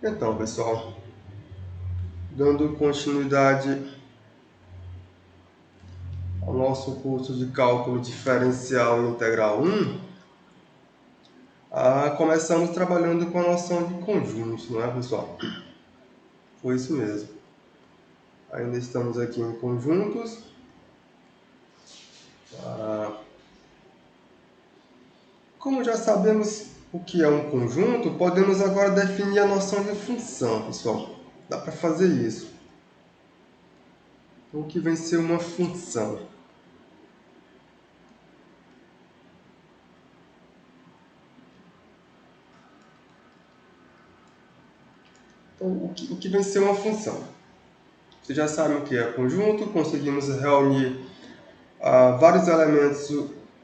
Então, pessoal, dando continuidade ao nosso curso de cálculo diferencial integral 1, começamos trabalhando com a noção de conjuntos, não é, pessoal? Foi isso mesmo. Ainda estamos aqui em conjuntos. Como já sabemos o que é um conjunto, podemos agora definir a noção de função, pessoal. Dá para fazer isso. O que vem ser uma função? Então, o que vem ser uma função? Vocês já sabem o que é conjunto, conseguimos reunir vários elementos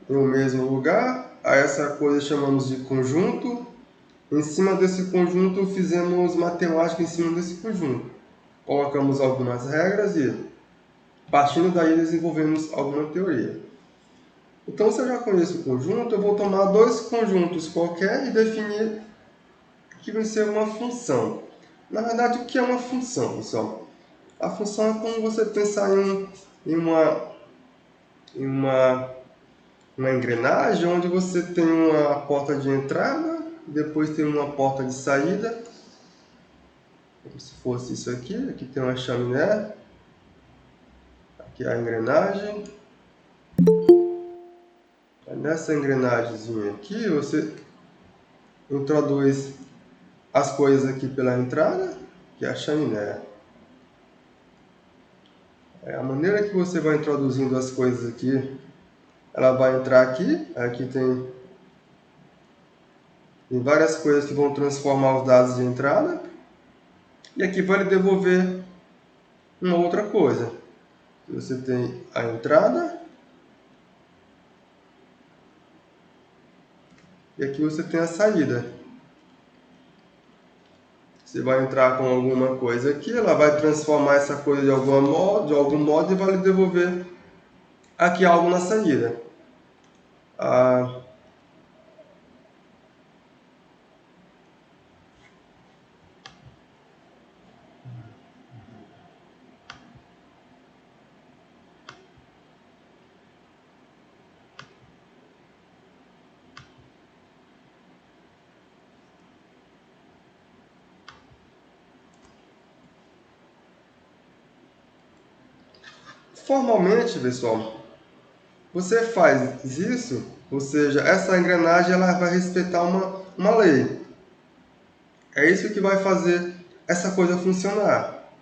em um mesmo lugar. A essa coisa chamamos de conjunto. Em cima desse conjunto, fizemos matemática em cima desse conjunto. Colocamos algumas regras e, partindo daí, desenvolvemos alguma teoria. Então, se eu já conheço o conjunto, eu vou tomar dois conjuntos qualquer e definir que vai ser uma função. Na verdade, o que é uma função, pessoal? A função é como você pensar em uma engrenagem onde você tem uma porta de entrada, depois tem uma porta de saída, como se fosse isso aqui. Aqui tem uma chaminé, aqui é a engrenagem. Nessa engrenagemzinha aqui, você introduz as coisas aqui pela entrada, que é a chaminé. A maneira que você vai introduzindo as coisas aqui, ela vai entrar aqui. Aqui tem várias coisas que vão transformar os dados de entrada. E aqui vai lhe devolver uma outra coisa. Você tem a entrada. E aqui você tem a saída. Você vai entrar com alguma coisa aqui, ela vai transformar essa coisa de algum modo e vai lhe devolver aqui algo na saída. Formalmente, pessoal, você faz isso, ou seja, essa engrenagem ela vai respeitar uma lei. É isso que vai fazer essa coisa funcionar.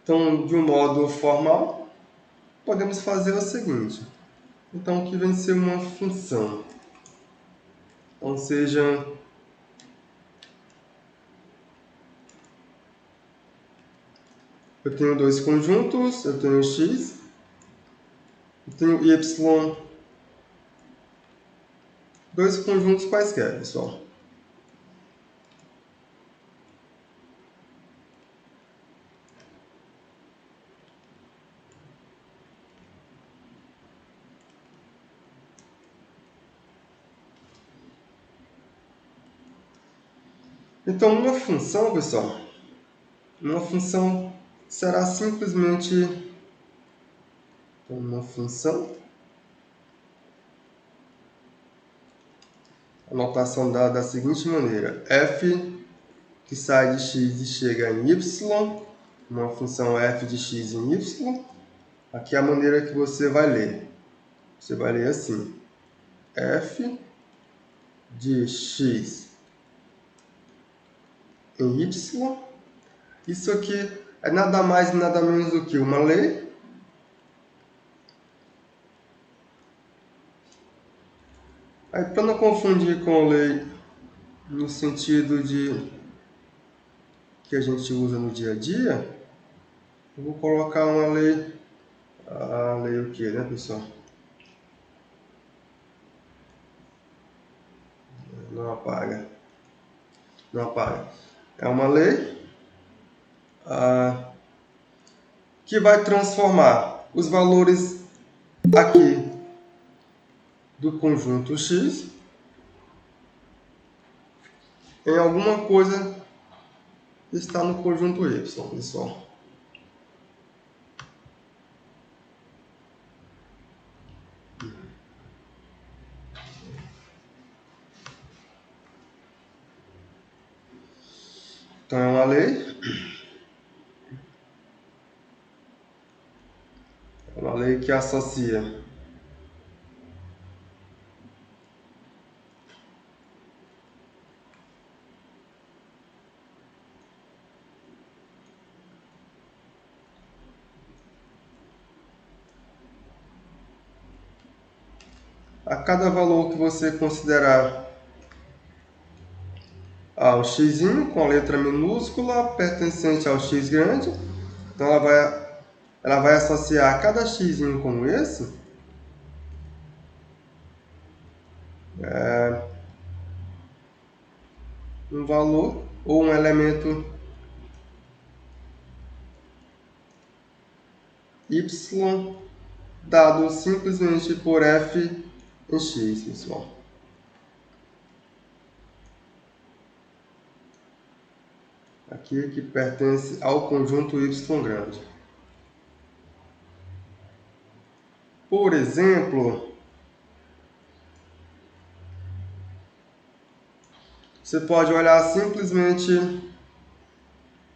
Então, de um modo formal, podemos fazer o seguinte. Então, o que vem ser uma função? Então, seja eu tenho dois conjuntos, eu tenho x, eu tenho y, dois conjuntos quaisquer, pessoal. Então, uma função, pessoal, uma função será simplesmente uma função. A notação dada da seguinte maneira: f que sai de x e chega em y, uma função f de x em y. Aqui é a maneira que você vai ler. Você vai ler assim: f de x em y. Isso aqui é nada mais e nada menos do que uma lei. Aí, para não confundir com a lei no sentido de que a gente usa no dia a dia, eu vou colocar uma lei. A lei o que, né, pessoal? Não apaga. Não apaga. É uma lei que vai transformar os valores aqui do conjunto x em alguma coisa está no conjunto Y, pessoal. Então é uma lei. É uma lei que associa a cada valor que você considerar um x com a letra minúscula pertencente ao x grande. Então ela vai associar cada x como esse um valor ou um elemento y dado simplesmente por f em x, pessoal. Aqui que pertence ao conjunto y grande. Por exemplo, você pode olhar simplesmente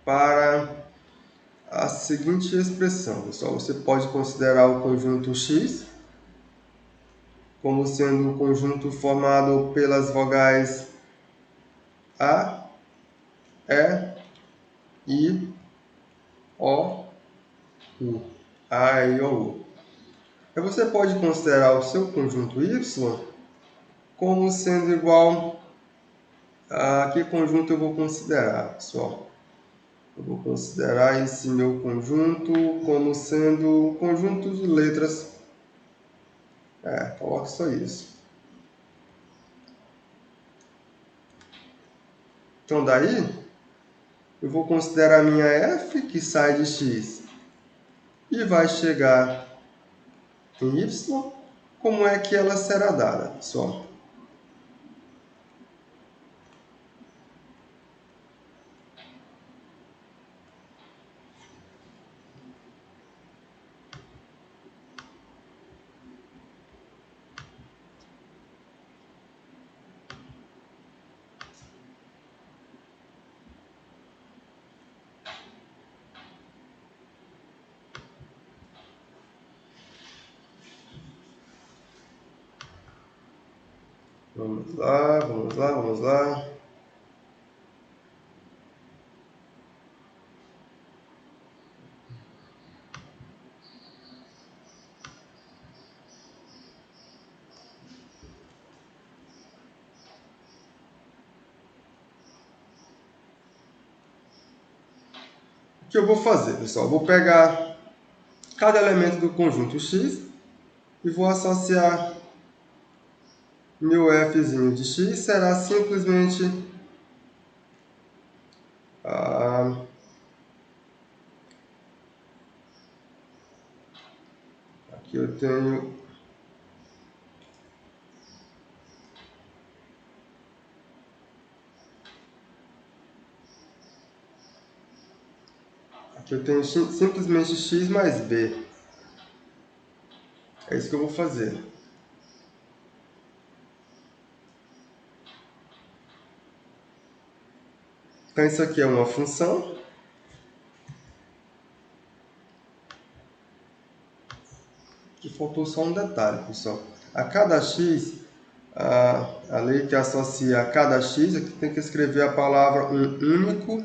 para a seguinte expressão, pessoal. Você pode considerar o conjunto x como sendo um conjunto formado pelas vogais A, E, I, O, U. A, E, I, O, U. E você pode considerar o seu conjunto y como sendo igual a que conjunto eu vou considerar, pessoal? Eu vou considerar esse meu conjunto como sendo um conjunto de letras. Coloque só isso. Então daí, eu vou considerar minha f, que sai de x, e vai chegar em y. Como é que ela será dada, pessoal? Vamos lá, vamos lá, vamos lá. O que eu vou fazer, pessoal? Eu vou pegar cada elemento do conjunto x e vou associar meu f de x. Será simplesmente aqui eu tenho simplesmente x mais b. É isso que eu vou fazer. Então isso aqui é uma função. Que faltou só um detalhe, pessoal. A cada x, a lei que associa a cada x, aqui tem que escrever a palavra um único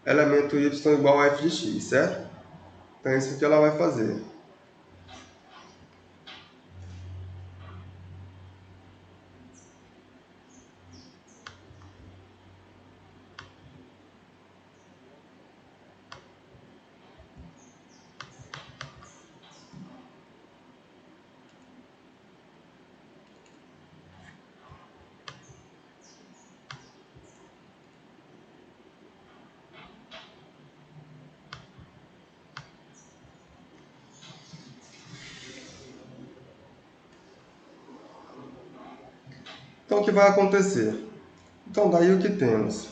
elemento y igual a f de x, certo? Então é isso que ela vai fazer. Então, o que vai acontecer? Então, daí o que temos?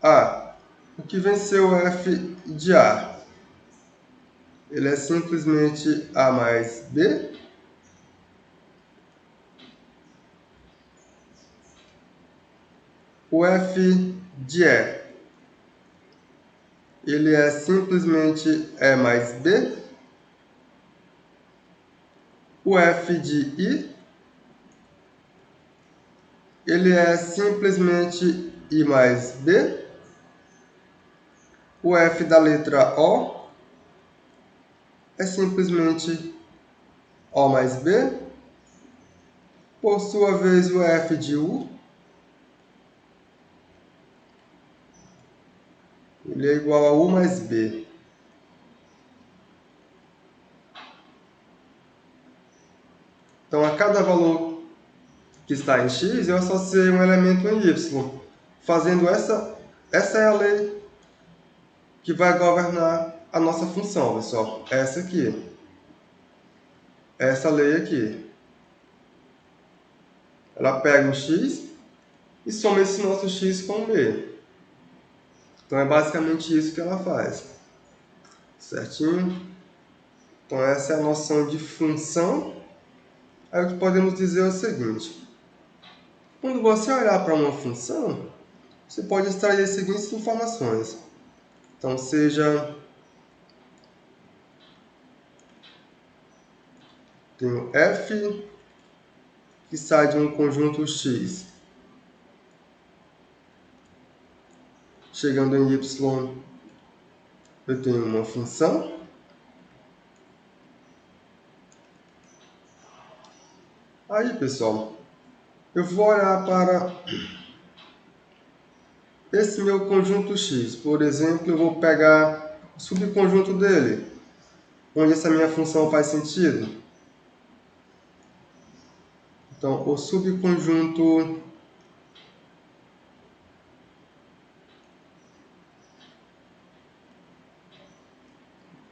A. O que venceu f de A? Ele é simplesmente A mais B? O f de E? Ele é simplesmente E mais B? O f de I? Ele é simplesmente I mais B? O f da letra O é simplesmente O mais B? Por sua vez, o f de U, ele é igual a U mais B. Então, a cada valor que está em x, eu associei um elemento em y. Fazendo essa é a lei que vai governar a nossa função, pessoal. Essa aqui. Essa lei aqui. Ela pega o x e soma esse nosso x com o b. Então, é basicamente isso que ela faz. Certinho? Então, essa é a noção de função. Aí, o que podemos dizer é o seguinte. Quando você olhar para uma função, você pode extrair as seguintes informações. Então, seja... Tenho f que sai de um conjunto x. Chegando em y, eu tenho uma função. Aí, pessoal, eu vou olhar para esse meu conjunto x. Por exemplo, eu vou pegar o subconjunto dele, onde essa minha função faz sentido. Então, o subconjunto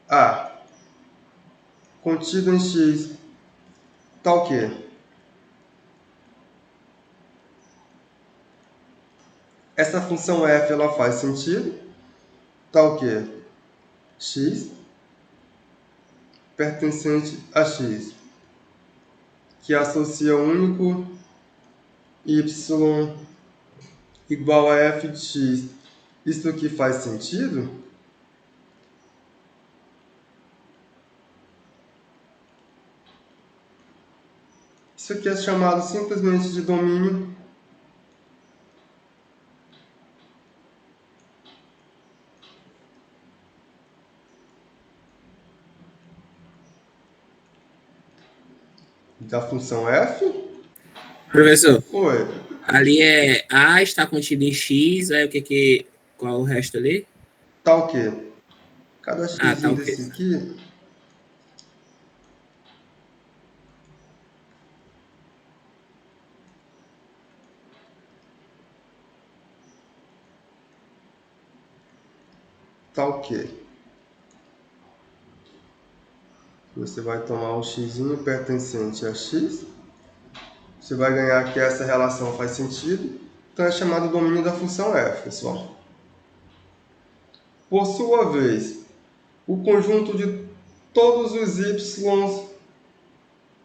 A, contido em x, tá o quê? Essa função f ela faz sentido, tá o quê? X pertencente a x, que associa o único y igual a f de x. Isso aqui faz sentido? Isso aqui é chamado simplesmente de domínio da função f. Professor, Oi, ali é A está contido em X, aí qual é o resto ali? tá o quê? Cada Ah, tá xzinho o quê? desse aqui tá o quê? Você vai tomar um xzinho pertencente a x. Você vai ganhar que essa relação faz sentido. Então é chamado domínio da função f, pessoal. Por sua vez, o conjunto de todos os y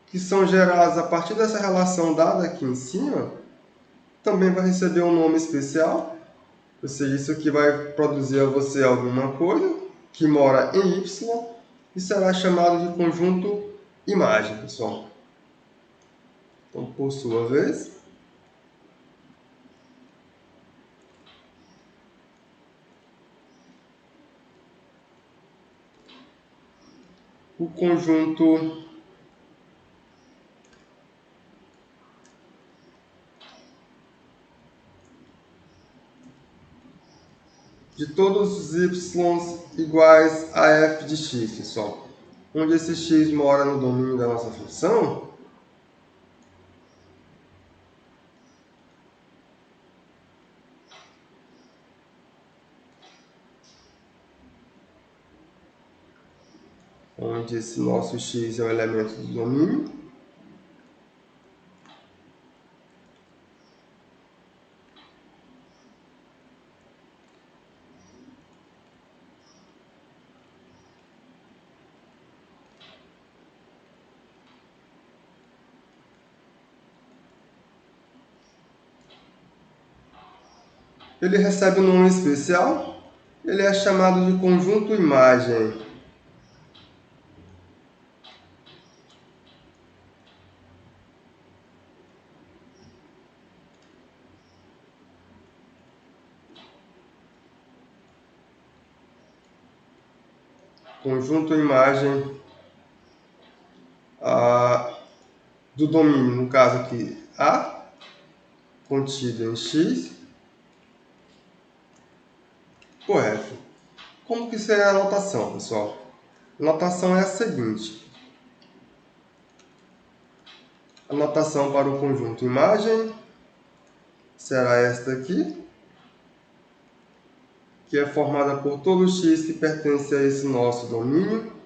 que são gerados a partir dessa relação dada aqui em cima também vai receber um nome especial. Ou seja, isso aqui vai produzir a você alguma coisa que mora em y e será chamado de conjunto imagem, pessoal. Então, por sua vez, o conjunto de todos os y iguais a f de x, pessoal. Onde esse x mora no domínio da nossa função, onde esse nosso x é o elemento do domínio. Ele recebe um nome especial, ele é chamado de conjunto imagem. Conjunto imagem do domínio, no caso aqui, A, contido em X, por F. Como que será a notação, pessoal? A notação é a seguinte. A notação para o conjunto imagem será esta aqui, que é formada por todo x que pertence a esse nosso domínio.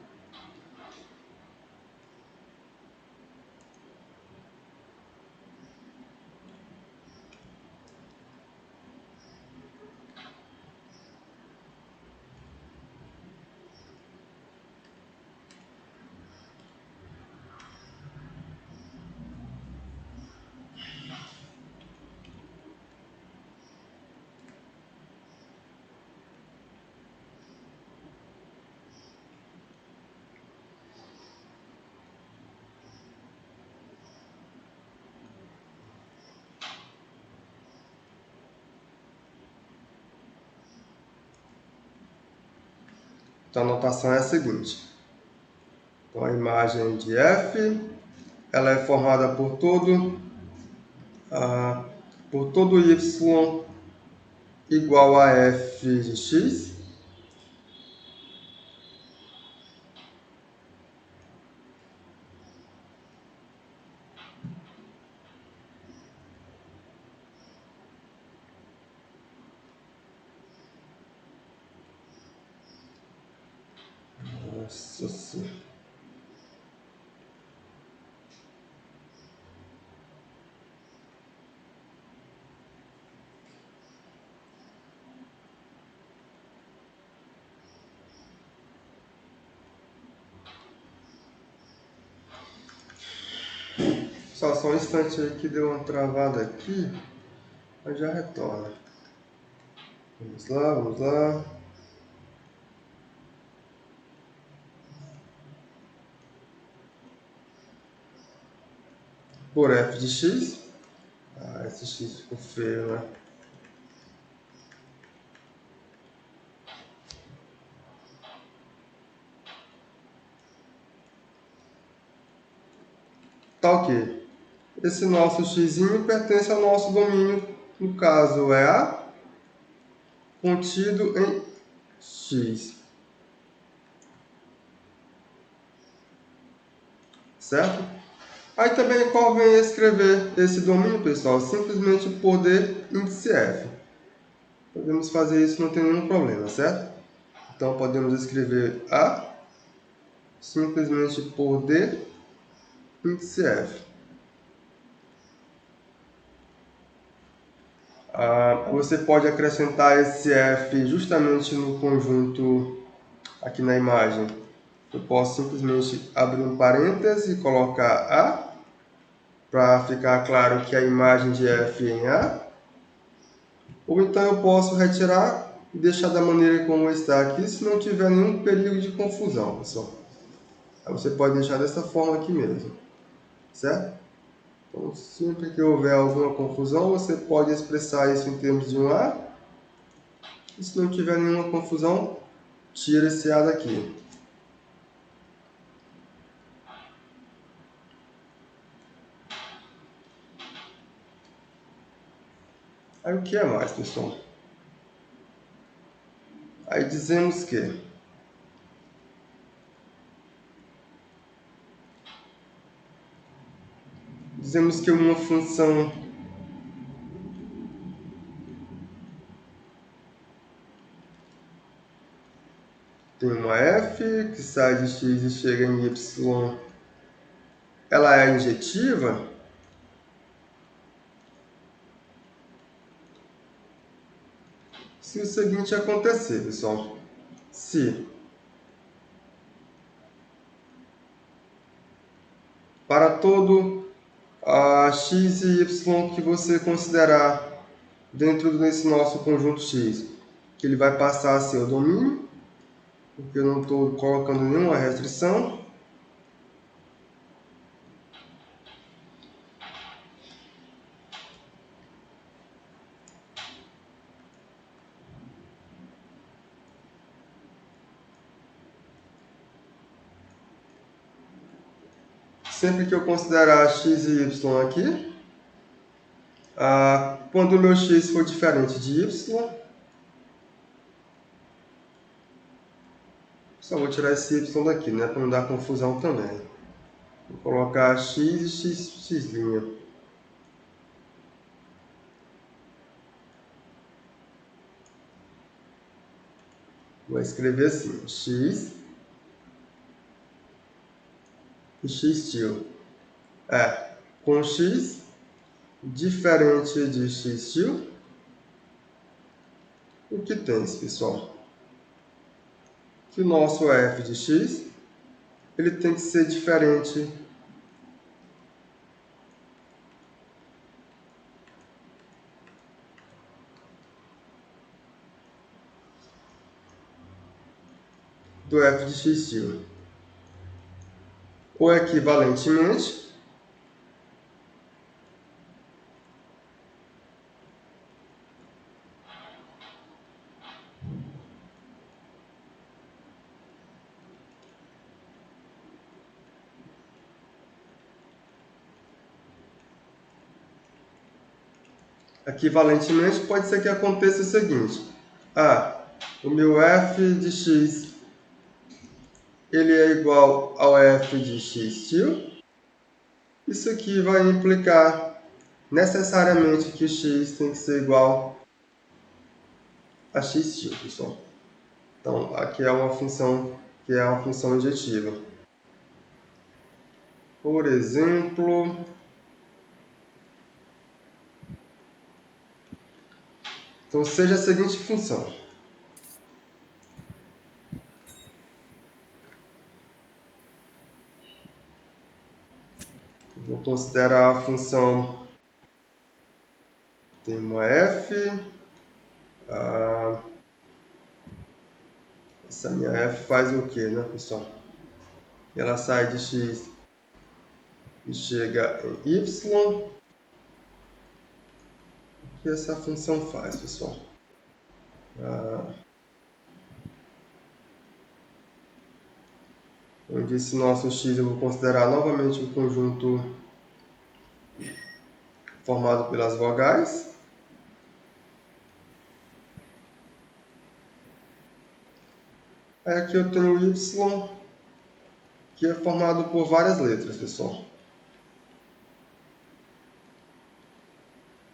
Então a notação é a seguinte. Então a imagem de F, ela é formada por todo y igual a f de x, nossa senhora. Só um instante aí que deu uma travada aqui, mas já retorna. Vamos lá, vamos lá. Por f de x. Esse x ficou feio, né? Tá ok. Esse nosso x pertence ao nosso domínio, no caso é A contido em x. Certo? Aí também convém escrever esse domínio, pessoal, simplesmente por D índice F. Podemos fazer isso, não tem nenhum problema, certo? Então podemos escrever A simplesmente por D índice F. Você pode acrescentar esse F justamente no conjunto aqui na imagem. Eu posso simplesmente abrir um parêntese e colocar A, para ficar claro que a imagem de F é em A. Ou então eu posso retirar e deixar da maneira como está aqui, se não tiver nenhum perigo de confusão, pessoal. Aí você pode deixar dessa forma aqui mesmo, certo? Então, sempre que houver alguma confusão, você pode expressar isso em termos de um A. E se não tiver nenhuma confusão, tira esse A daqui. Aí o que é mais, pessoal? Aí dizemos que uma função tem uma f que sai de x e chega em y, ela é injetiva, se o seguinte acontecer, pessoal. Se para todo a x e y que você considerar dentro desse nosso conjunto x, que ele vai passar a ser o domínio, porque eu não estou colocando nenhuma restrição. Sempre que eu considerar x e y aqui, quando o meu x for diferente de y, só vou tirar esse y daqui, né, para não dar confusão também. Vou colocar x e x'. Vou escrever assim, x e x'. Com x diferente de x', o que tem, pessoal? Que o nosso f de x, ele tem que ser diferente do f de x'. Ou equivalentemente, pode ser que aconteça o seguinte. O meu f de x, ele é igual ao f de x'. Isso aqui vai implicar necessariamente que x tem que ser igual a x', pessoal. Então, aqui é uma função que é uma função injetiva. Por exemplo, então seja a seguinte função. Vou considerar a função, tem uma f, essa minha f faz o que, né, pessoal? Ela sai de x e chega em y. O que essa função faz, pessoal? Onde esse nosso x eu vou considerar novamente o conjunto formado pelas vogais. Aí aqui eu tenho y, que é formado por várias letras, pessoal.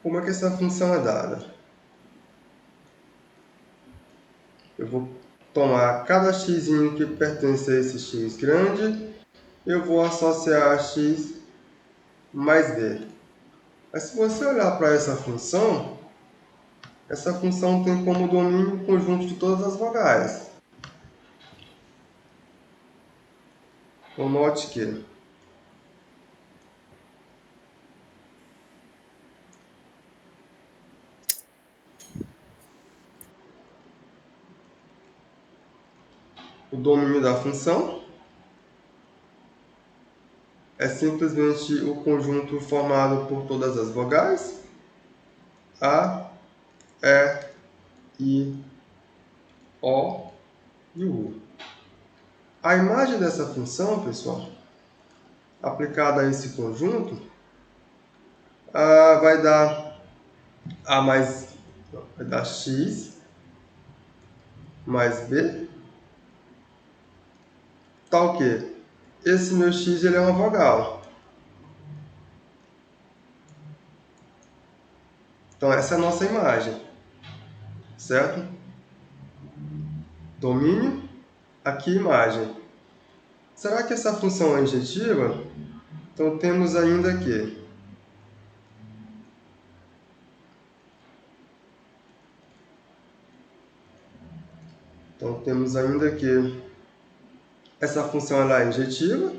Como é que essa função é dada? Eu vou tomar cada x que pertence a esse x grande, eu vou associar x mais b. Mas se você olhar para essa função tem como domínio o conjunto de todas as vogais. Então, note que o domínio da função é simplesmente o conjunto formado por todas as vogais A, E, I, O e U. A imagem dessa função, pessoal, aplicada a esse conjunto, vai dar vai dar x mais b, tal que esse meu x ele é uma vogal. Então essa é a nossa imagem, certo? Domínio aqui imagem. Será que essa função é injetiva? Então temos ainda que essa função ela é injetiva.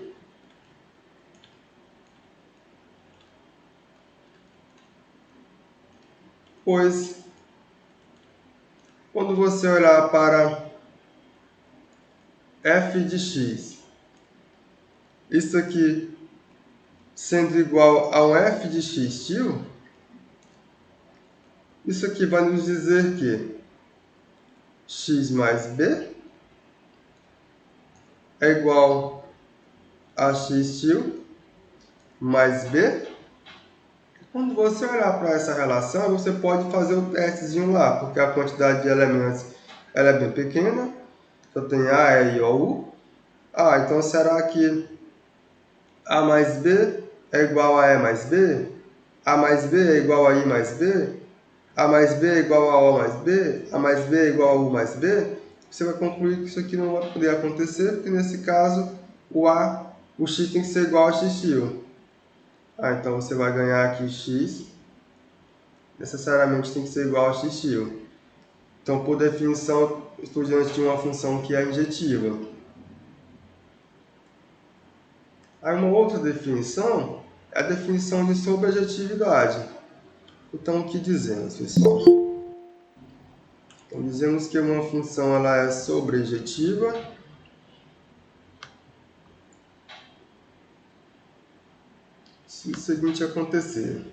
Pois quando você olhar para f de x, isso aqui sendo igual a um f de x tio, isso aqui vai nos dizer que x mais b é igual a x tio mais b. Quando você olhar para essa relação, você pode fazer o testezinho lá, porque a quantidade de elementos ela é bem pequena. Só tem A, E, I, O, U. Então será que A mais B é igual a E mais B? A mais B é igual a I mais B? A mais B é igual a O mais B? A mais B é igual a U mais B? Você vai concluir que isso aqui não vai poder acontecer, porque nesse caso o x tem que ser igual a x tio. Então você vai ganhar aqui x necessariamente tem que ser igual a x tio. Então, por definição, estou diante de uma função que é injetiva. Aí uma outra definição é a definição de sobrejetividade. Então, o que dizemos, pessoal? Então, dizemos que uma função ela é sobrejetiva se o seguinte acontecer.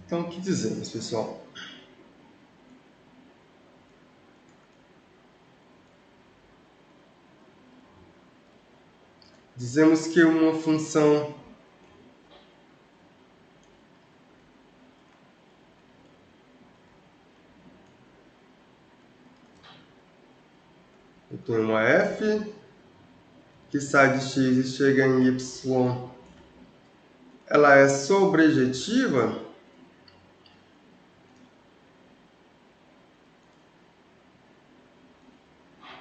Então, o que dizemos, pessoal? Dizemos que uma função eu tenho uma f que sai de x e chega em y, ela é sobrejetiva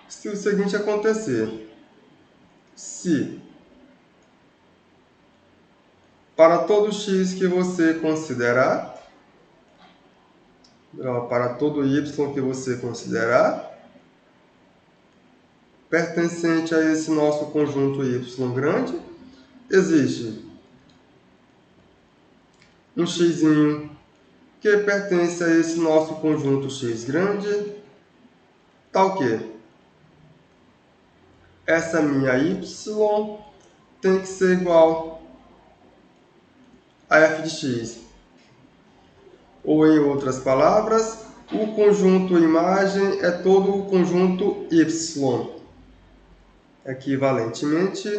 se o seguinte acontecer. Se para todo x que você considerar, para todo y que você considerar, pertencente a esse nosso conjunto y grande, existe um x que pertence a esse nosso conjunto x grande, tal que essa minha y tem que ser igual a f de x. Ou, em outras palavras, o conjunto imagem é todo o conjunto y. Equivalentemente,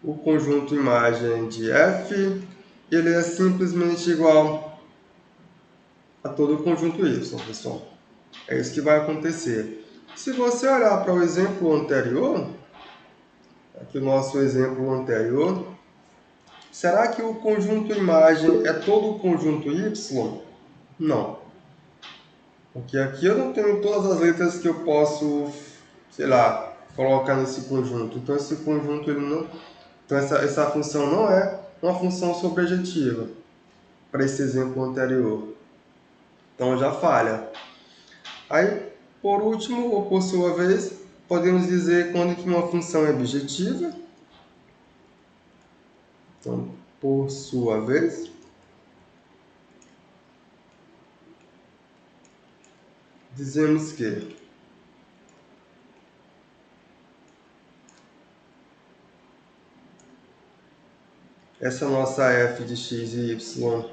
o conjunto imagem de f, ele é simplesmente igual a todo o conjunto y, pessoal. É isso que vai acontecer. Se você olhar para o exemplo anterior, aqui o nosso exemplo anterior, será que o conjunto imagem é todo o conjunto y? Não. Porque aqui eu não tenho todas as letras que eu posso, sei lá, colocar nesse conjunto. Então esse conjunto ele não, então essa função não é uma função sobrejetiva para esse exemplo anterior. Então já falha. Aí, por último, ou por sua vez, podemos dizer quando que uma função é bijetiva. Então, por sua vez, dizemos que essa nossa f de x e y,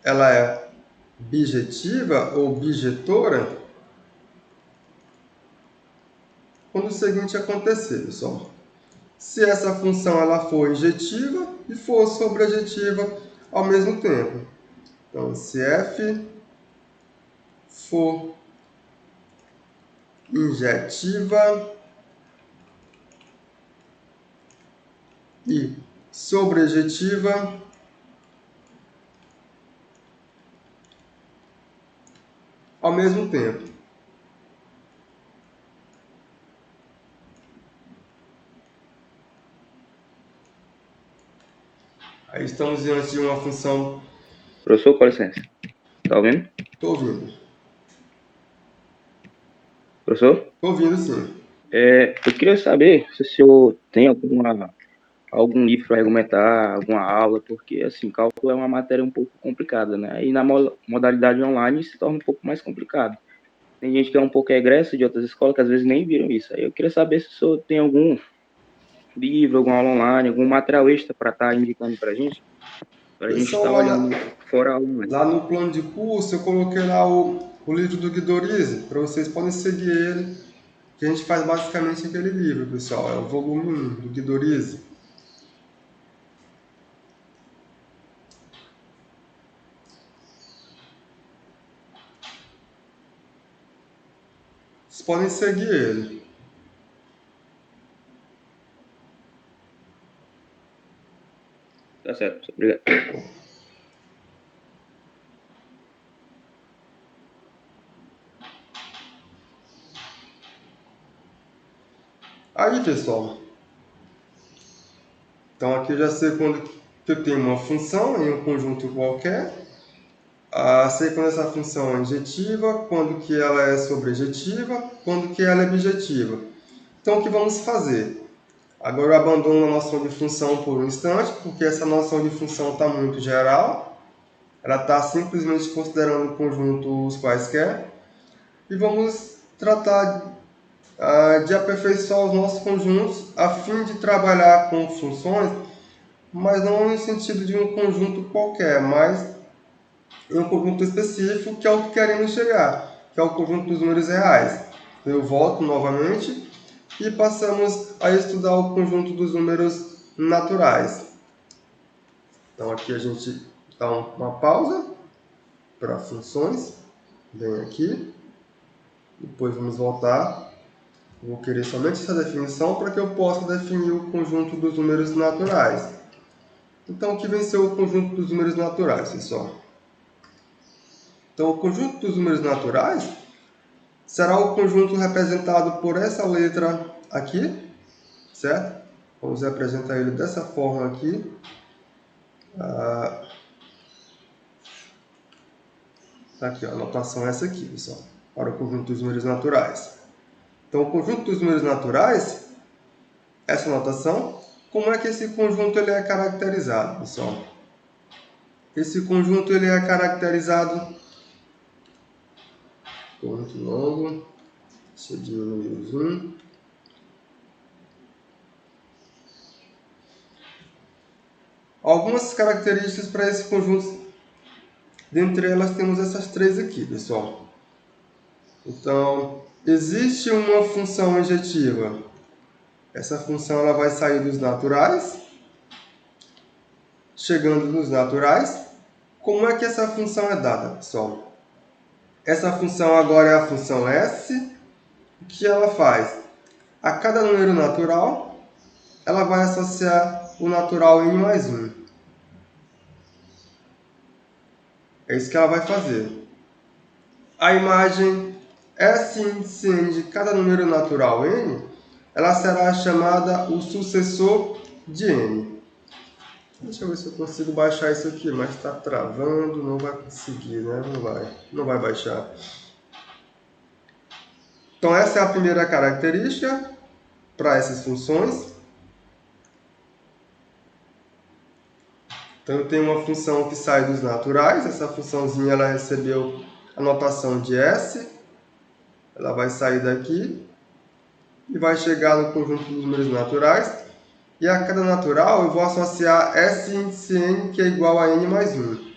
ela é bijetiva ou bijetora quando o seguinte acontecer, pessoal. Se essa função ela for injetiva e for sobrejetiva ao mesmo tempo. Então, se f for injetiva e sobrejetiva, ao mesmo tempo. Aí estamos diante de uma função... Professor, com licença. Tá ouvindo? Estou ouvindo. Professor? Estou ouvindo, sim. Eu queria saber se o senhor tem algum livro para argumentar, alguma aula, porque, assim, cálculo é uma matéria um pouco complicada, né? E na modalidade online se torna um pouco mais complicado. Tem gente que é um pouco egressa de outras escolas que às vezes nem viram isso. Aí eu queria saber se o senhor tem algum livro, alguma aula online, algum material extra para estar indicando para a gente Pessoal, estar olhando fora a aula online. lá no plano de curso eu coloquei lá o livro do Guidorize, para vocês podem seguir ele, que a gente faz basicamente aquele livro, pessoal. É o volume 1 do Guidorize. Vocês podem seguir ele. Tá certo, obrigado. Aí, pessoal, então aqui eu já sei quando que eu tenho uma função em um conjunto qualquer. Sei quando essa função é injetiva, quando que ela é sobrejetiva, quando que ela é bijetiva. Então, o que vamos fazer? Agora eu abandono a noção de função por um instante, porque essa noção de função está muito geral. Ela está simplesmente considerando conjuntos quaisquer. E vamos tratar de aperfeiçoar os nossos conjuntos a fim de trabalhar com funções, mas não no sentido de um conjunto qualquer, mas em um conjunto específico que é o que queremos chegar, que é o conjunto dos números reais. Eu volto novamente e passamos a estudar o conjunto dos números naturais. Então aqui a gente dá uma pausa para funções, vem aqui, depois vamos voltar. Vou querer somente essa definição para que eu possa definir o conjunto dos números naturais. Então aqui vem ser o conjunto dos números naturais, pessoal. Então o conjunto dos números naturais será o conjunto representado por essa letra aqui, certo? Vamos representar ele dessa forma aqui. Aqui, ó, a notação é essa aqui, pessoal, para o conjunto dos números naturais. Então, o conjunto dos números naturais, essa notação, como é que esse conjunto ele é caracterizado, pessoal? Esse conjunto ele é caracterizado... Ficou muito longo. Deixa eu diminuir o zoom. Algumas características para esse conjunto. Dentre elas temos essas três aqui, pessoal. Então, existe uma função injetiva. Essa função ela vai sair dos naturais. Chegando nos naturais, como é que essa função é dada, pessoal? Essa função agora é a função S. O que ela faz? A cada número natural, ela vai associar o natural n mais 1. É isso que ela vai fazer. A imagem S índice n de cada número natural n, ela será chamada o sucessor de n. Deixa eu ver se eu consigo baixar isso aqui, mas está travando, não vai conseguir, né? Não vai baixar. Então essa é a primeira característica para essas funções. Então eu tenho uma função que sai dos naturais, essa funçãozinha ela recebeu a notação de S, ela vai sair daqui e vai chegar no conjunto dos números naturais, e a cada natural eu vou associar S índice N, que é igual a N mais 1,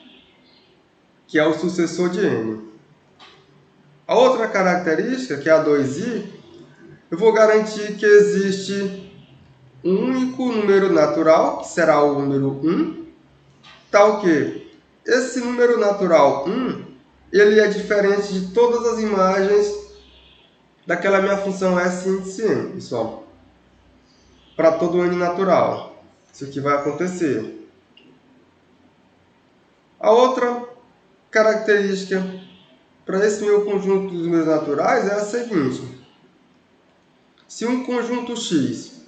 que é o sucessor de N. A outra característica, que é a 2i, eu vou garantir que existe um único número natural, que será o número 1, tal que esse número natural 1, ele é diferente de todas as imagens daquela minha função S índice N, pessoal. Para todo N natural. Isso aqui vai acontecer. A outra característica para esse meu conjunto dos números naturais é a seguinte. Se um conjunto X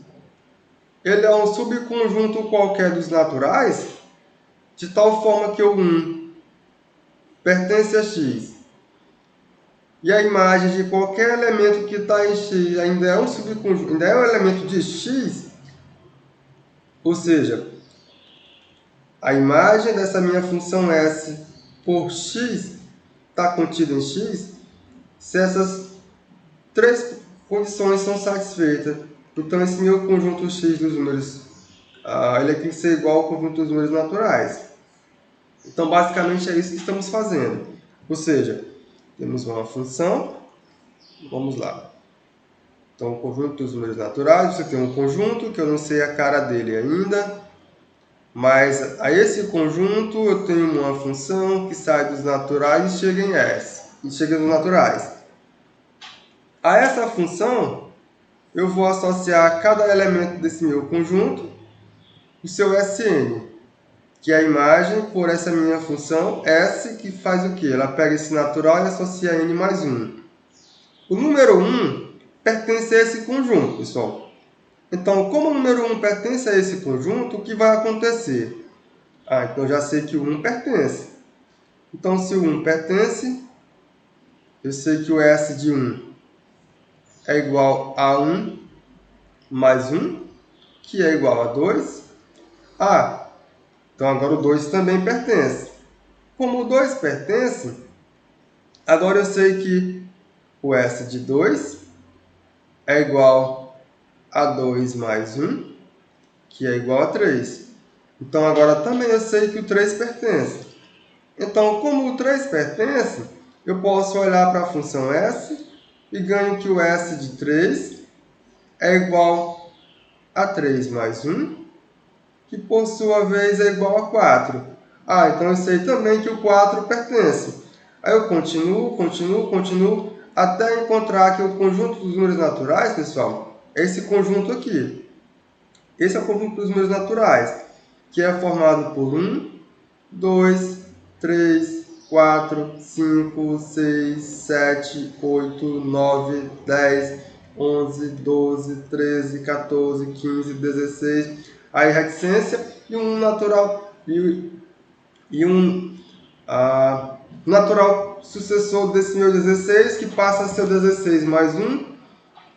ele é um subconjunto qualquer dos naturais, de tal forma que o 1 pertence a X, e a imagem de qualquer elemento que está em X ainda é um subconjunto, ainda é um elemento de X, ou seja, a imagem dessa minha função S por X está contida em X, se essas três condições são satisfeitas, então esse meu conjunto X dos números, ele tem que ser igual ao conjunto dos números naturais. Então, basicamente, é isso que estamos fazendo. Ou seja, temos uma função, vamos lá. Então, o conjunto dos números naturais, você tem um conjunto que eu não sei a cara dele ainda, mas a esse conjunto eu tenho uma função que sai dos naturais e chega em S, e chega nos naturais. A essa função, eu vou associar a cada elemento desse meu conjunto o seu Sn, que é a imagem por essa minha função S, que faz o quê? Ela pega esse natural e associa a N mais 1. O número 1 pertence a esse conjunto, pessoal. Então, como o número 1 pertence a esse conjunto, o que vai acontecer? Então já sei que o 1 pertence. Então, se o 1 pertence, eu sei que o S de 1 é igual a 1 mais 1, que é igual a 2. Então agora o 2 também pertence. Como o 2 pertence, agora eu sei que o S de 2 é igual a 2 mais 1, que é igual a 3. Então agora também eu sei que o 3 pertence. Então, como o 3 pertence, eu posso olhar para a função S e ganho que o S de 3 é igual a 3 mais 1, que por sua vez é igual a 4. Então eu sei também que o 4 pertence. Aí eu continuo, até encontrar que o conjunto dos números naturais, pessoal, é esse conjunto aqui. Esse é o conjunto dos números naturais, que é formado por 1, 2, 3, 4, 5, 6, 7, 8, 9, 10, 11, 12, 13, 14, 15, 16, aí reticência e um natural e um natural sucessor desse meu 16, que passa a ser o 16 mais 1,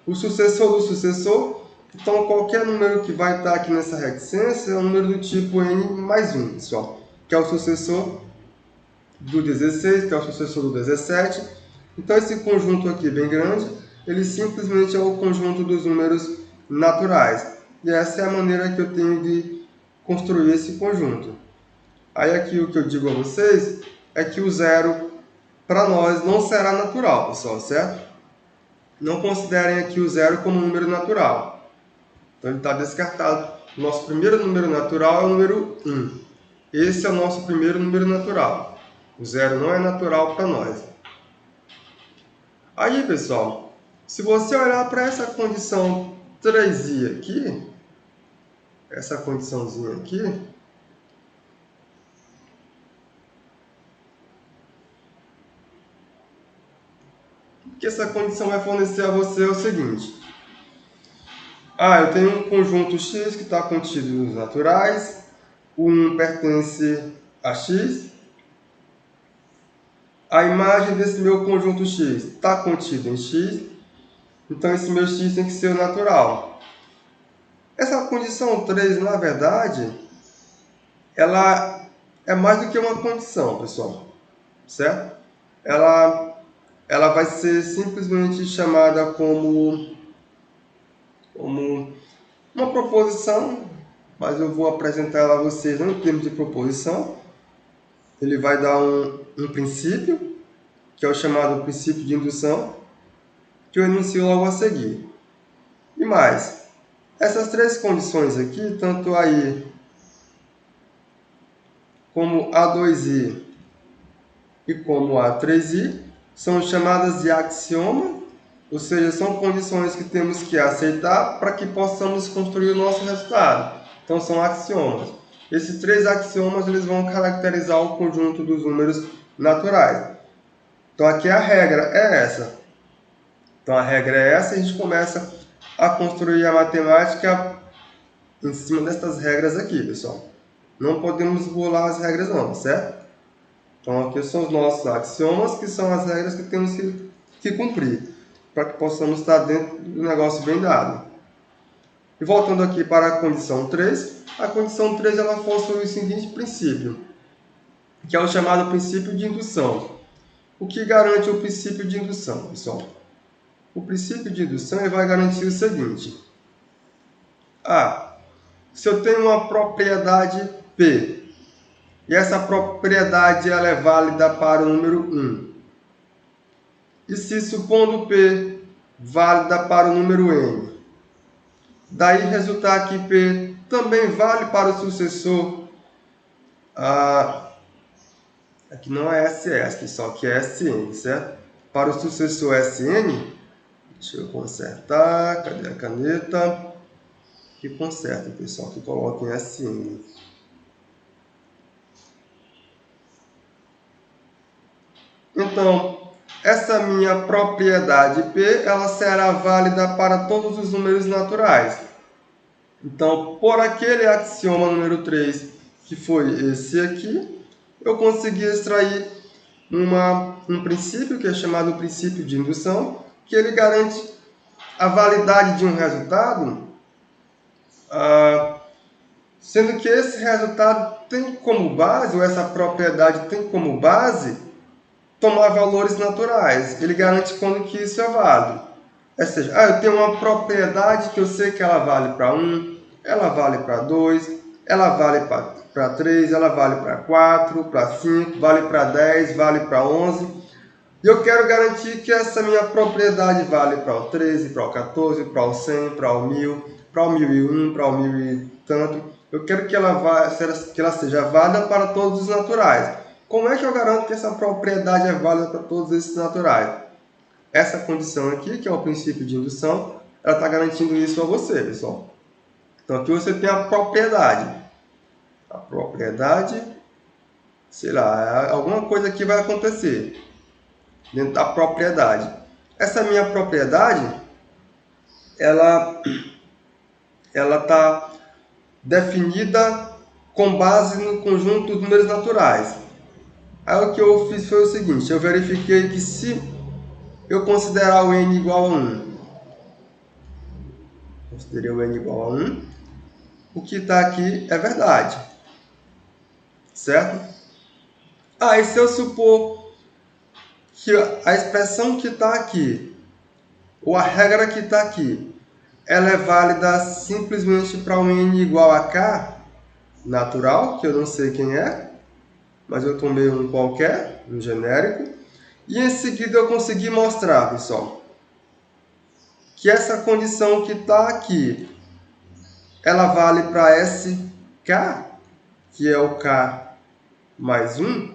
o sucessor do sucessor. Então, qualquer número que vai estar aqui nessa reticência é um número do tipo n mais 1, pessoal, que é o sucessor do 16, que é o sucessor do 17. Então, esse conjunto aqui bem grande, ele simplesmente é o conjunto dos números naturais. E essa é a maneira que eu tenho de construir esse conjunto. Aí aqui o que eu digo a vocês é que o zero, para nós, não será natural, pessoal, certo? Não considerem aqui o zero como um número natural. Então ele está descartado. Nosso primeiro número natural é o número 1. Esse é o nosso primeiro número natural. O zero não é natural para nós. Aí, pessoal, se você olhar para essa condição 3i aqui, essa condiçãozinha aqui, o que essa condição vai fornecer a você é o seguinte. Eu tenho um conjunto X que está contido nos naturais, o 1 pertence a x, a imagem desse meu conjunto x está contida em x, então esse meu x tem que ser o natural. Essa condição 3, na verdade, ela é mais do que uma condição, pessoal, certo? Ela vai ser simplesmente chamada como uma proposição, mas eu vou apresentar ela a vocês não em termos de proposição. Ele vai dar um princípio, que é o chamado princípio de indução, que eu inicio logo a seguir. E mais, essas três condições aqui, tanto aí como A2i e como A3i, são chamadas de axioma, ou seja, são condições que temos que aceitar para que possamos construir o nosso resultado. Então, são axiomas. Esses três axiomas eles vão caracterizar o conjunto dos números naturais. Então, aqui a regra é essa. Então, a regra é essa e a gente começa a construir a matemática em cima dessas regras aqui, pessoal. Não podemos burlar as regras não, certo? Então, aqui são os nossos axiomas, que são as regras que temos que cumprir, para que possamos estar dentro do negócio bem dado. E voltando aqui para a condição 3, a condição 3 ela possui o seguinte princípio, que é o chamado princípio de indução. O que garante o princípio de indução, pessoal? O princípio de indução ele vai garantir o seguinte. Se eu tenho uma propriedade P, e essa propriedade ela é válida para o número 1, e se supondo P válida para o número N, daí resultar que P também vale para o sucessor, aqui não é SS, pessoal, aqui é SN, certo? Para o sucessor SN, deixa eu consertar, cadê a caneta? Que conserta, pessoal, que coloquem SN. Então, essa minha propriedade P, ela será válida para todos os números naturais. Então, por aquele axioma número 3, que foi esse aqui, eu consegui extrair um princípio, que é chamado princípio de indução, que ele garante a validade de um resultado, sendo que esse resultado tem como base, ou essa propriedade tem como base, tomar valores naturais. Ele garante quando que isso é válido. Ou seja, eu tenho uma propriedade que eu sei que ela vale para 1, ela vale para 2, ela vale para 3, ela vale para 4, para 5, vale para 10, vale para 11. E eu quero garantir que essa minha propriedade vale para o 13, para o 14, para o 100, para o 1000, para o 1001, para o 1000 e tanto. Eu quero que ela seja válida para todos os naturais. Como é que eu garanto que essa propriedade é válida para todos esses naturais? Essa condição aqui, que é o princípio de indução, ela está garantindo isso a você, pessoal. Então, aqui você tem a propriedade. A propriedade, sei lá, alguma coisa aqui vai acontecer dentro da propriedade. Essa minha propriedade, ela está definida com base no conjunto dos números naturais. Aí o que eu fiz foi o seguinte, eu verifiquei que se eu considerar o n igual a 1, considerei o n igual a 1, o que está aqui é verdade, certo? E se eu supor que a expressão que está aqui, ou a regra que está aqui, ela é válida simplesmente para um n igual a k natural, que eu não sei quem é, mas eu tomei um qualquer, um genérico, e em seguida eu consegui mostrar, pessoal, que essa condição que está aqui, ela vale para SK, que é o K mais 1.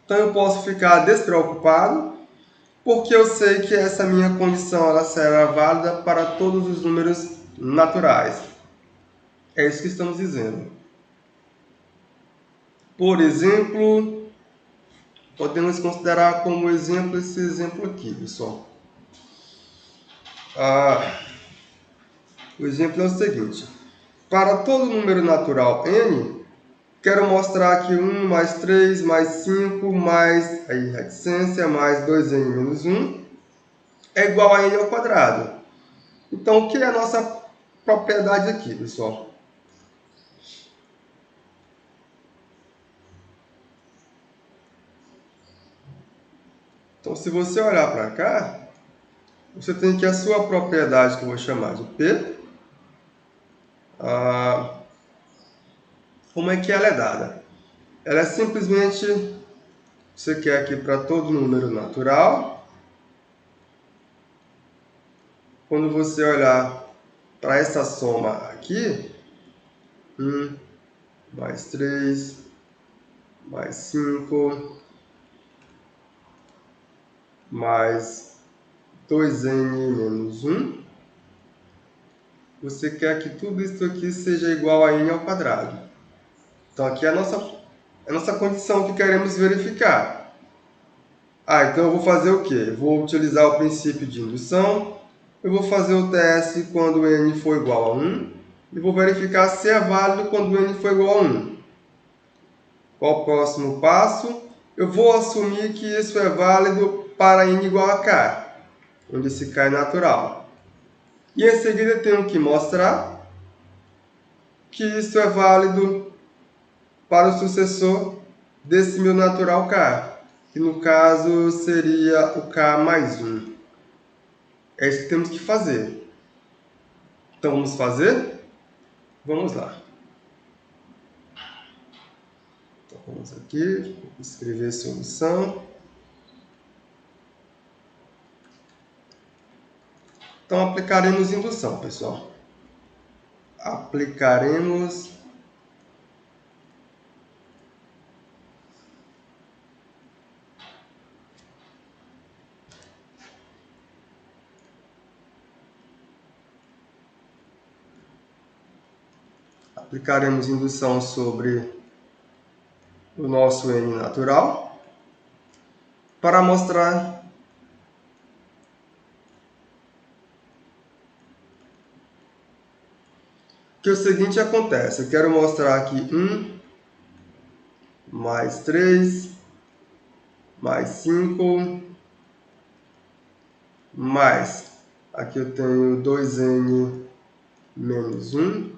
Então eu posso ficar despreocupado, porque eu sei que essa minha condição ela será válida para todos os números naturais. É isso que estamos dizendo. Por exemplo, podemos considerar como exemplo esse exemplo aqui, pessoal. O exemplo é o seguinte. para todo número natural n, quero mostrar que 1 mais 3 mais 5 mais aí, reticência mais 2n menos 1 é igual a n ao quadrado. Então, o que é a nossa propriedade aqui, pessoal? Então, se você olhar para cá, você tem aqui a sua propriedade, que eu vou chamar de P. Como é que ela é dada? Ela é simplesmente, você quer aqui para todo número natural. Quando você olhar para essa soma aqui, 1 mais 3 mais 5 mais 2n menos 1, você quer que tudo isso aqui seja igual a n ao quadrado. Então, aqui é a nossa condição que queremos verificar. Então eu vou fazer o quê? Eu vou utilizar o princípio de indução. Eu vou fazer o teste quando n for igual a 1. E vou verificar se é válido quando n for igual a 1. Qual o próximo passo? Eu vou assumir que isso é válido para n igual a k, onde esse k é natural. E em seguida eu tenho que mostrar que isso é válido para o sucessor desse meu natural k, que no caso seria o k mais 1. É isso que temos que fazer. Então vamos fazer? Vamos lá. Então vamos aqui, escrever solução. Então aplicaremos indução, pessoal. Aplicaremos indução sobre o nosso n natural para mostrar que o seguinte acontece. Eu quero mostrar aqui 1 mais 3 mais 5 mais, aqui eu tenho 2n menos 1.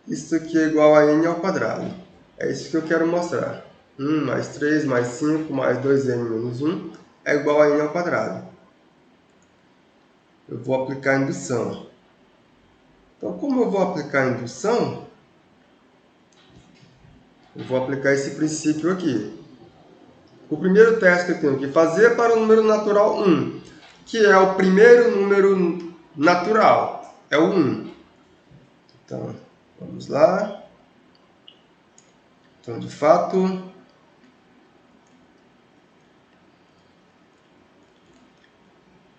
Isso aqui é igual a n ao quadrado. É isso que eu quero mostrar. 1 mais 3 mais 5 mais 2n menos 1 é igual a n ao quadrado. Eu vou aplicar a indução. Então, como eu vou aplicar a indução, eu vou aplicar esse princípio aqui. O primeiro teste que eu tenho que fazer é para o número natural 1, que é o primeiro número natural, é o 1. Então, vamos lá. Então, de fato,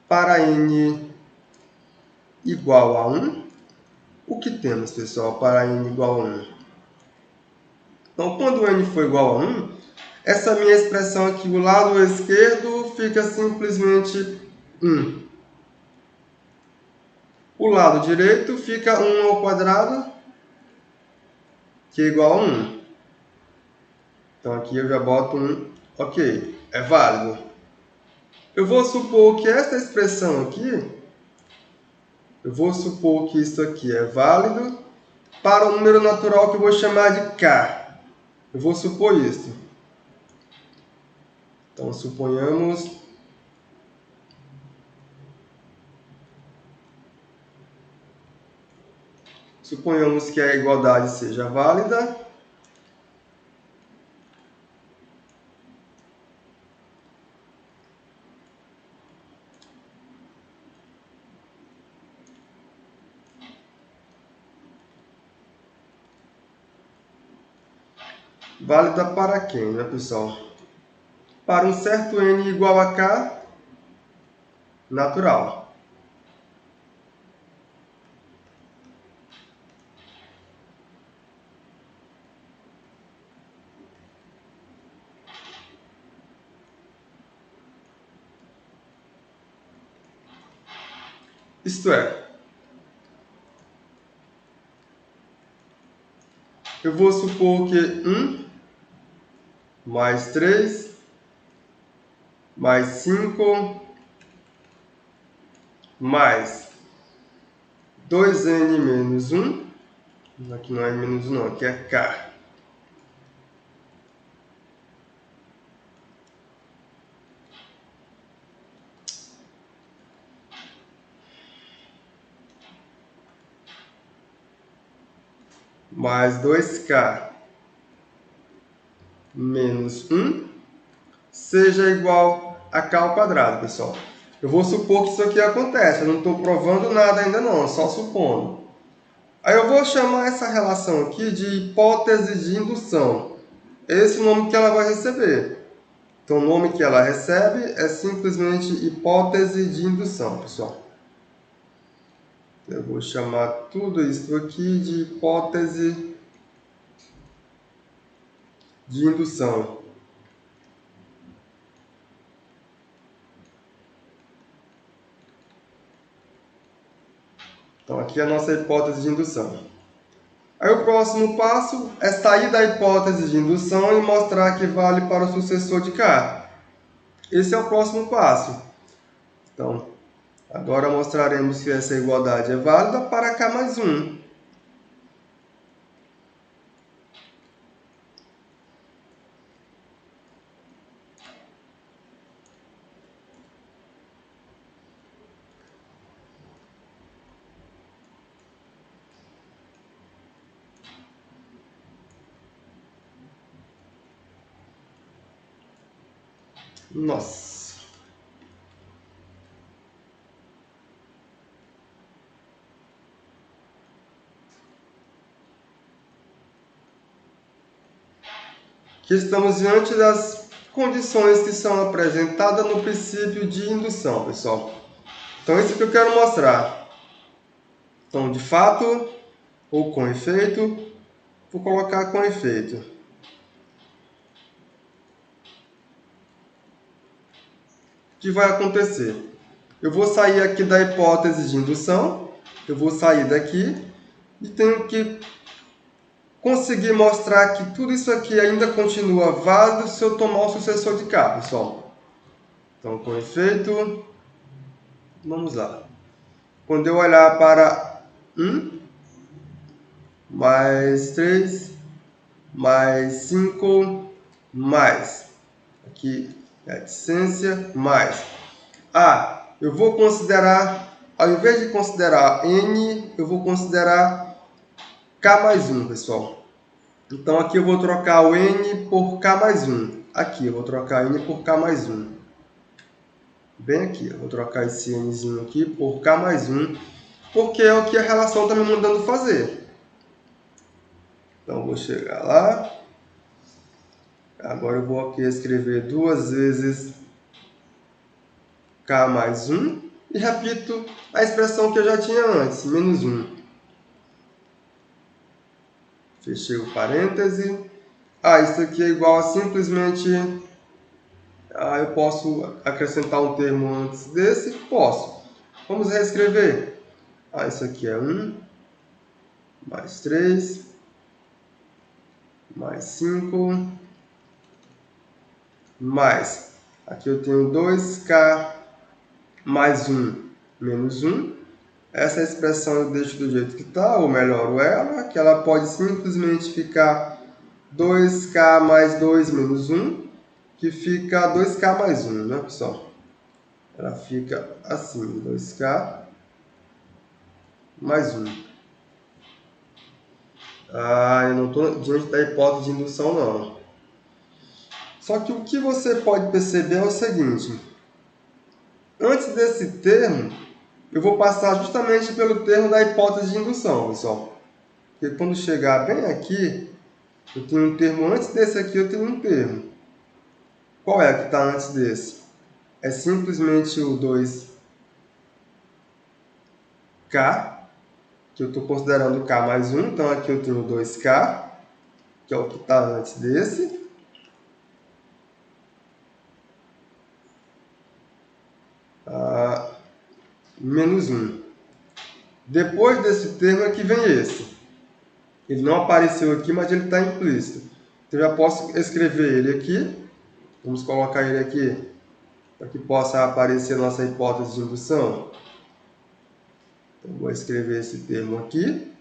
para n igual a 1, o que temos, pessoal, para n igual a 1? Então, quando n for igual a 1, essa minha expressão aqui, o lado esquerdo, fica simplesmente 1. O lado direito fica 1 ao quadrado, que é igual a 1. Então, aqui eu já boto 1. Ok, é válido. Eu vou supor que esta expressão aqui, eu vou supor que isso aqui é válido para o número natural que eu vou chamar de k. Eu vou supor isso. Então, suponhamos que a igualdade seja válida. Válida para quem, né, pessoal? Para um certo n igual a k natural. Isto é, Eu vou supor que 1 mais 3 mais 5 mais 2n menos 1. Aqui não é menos 1 não, aqui é k. Mais 2k menos 1 seja igual a k ao quadrado, pessoal. Eu vou supor que isso aqui acontece. Eu não estou provando nada ainda não, só supondo. Aí eu vou chamar essa relação aqui de hipótese de indução. Esse é o nome que ela vai receber. Então, o nome que ela recebe é simplesmente hipótese de indução, pessoal. Eu vou chamar tudo isso aqui de hipótese de indução. Então, aqui é a nossa hipótese de indução. Aí o próximo passo é sair da hipótese de indução e mostrar que vale para o sucessor de K. Esse é o próximo passo. Então, agora mostraremos que essa igualdade é válida para K mais 1. Nossa. Que estamos diante das condições que são apresentadas no princípio de indução, pessoal. Então, isso que eu quero mostrar. Então, de fato ou com efeito, vou colocar com efeito. O que vai acontecer? Eu vou sair aqui da hipótese de indução, eu vou sair daqui e tenho que conseguir mostrar que tudo isso aqui ainda continua válido se eu tomar o sucessor de K, pessoal. Então, com efeito, vamos lá. Quando eu olhar para 1, mais 3, mais 5, mais. Aqui é a adicência, mais. Eu vou considerar, ao invés de considerar N, eu vou considerar K mais 1, pessoal. Então, aqui eu vou trocar o N por K mais 1. Aqui eu vou trocar N por K mais 1. Bem aqui, eu vou trocar esse Nzinho aqui por K mais 1, porque é o que a relação está me mandando fazer. Então, vou chegar lá. Agora eu vou aqui escrever 2 vezes K mais 1 e repito a expressão que eu já tinha antes, menos 1. Fechei o parêntese. Isso aqui é igual a simplesmente... eu posso acrescentar um termo antes desse? Posso. Vamos reescrever. Isso aqui é 1, mais 3, mais 5, mais. Aqui eu tenho 2K mais 1 menos 1. Essa expressão eu deixo do jeito que está, ou melhoro ela, que ela pode simplesmente ficar 2K mais 2 menos 1, que fica 2K mais 1, né, pessoal? Ela fica assim, 2K mais 1. Eu não estou diante da hipótese de indução, não. Só que o que você pode perceber é o seguinte. Antes desse termo, eu vou passar justamente pelo termo da hipótese de indução, pessoal. Porque quando chegar bem aqui, eu tenho um termo antes desse aqui, eu tenho um termo. Qual é que está antes desse? É simplesmente o 2K, que eu estou considerando K mais 1. Então, aqui eu tenho 2K, que é o que está antes desse. Menos 1. Depois desse termo é que vem esse. Ele não apareceu aqui, mas ele está implícito. Então, eu já posso escrever ele aqui. Vamos colocar ele aqui para que possa aparecer nossa hipótese de indução. Então, vou escrever esse termo aqui.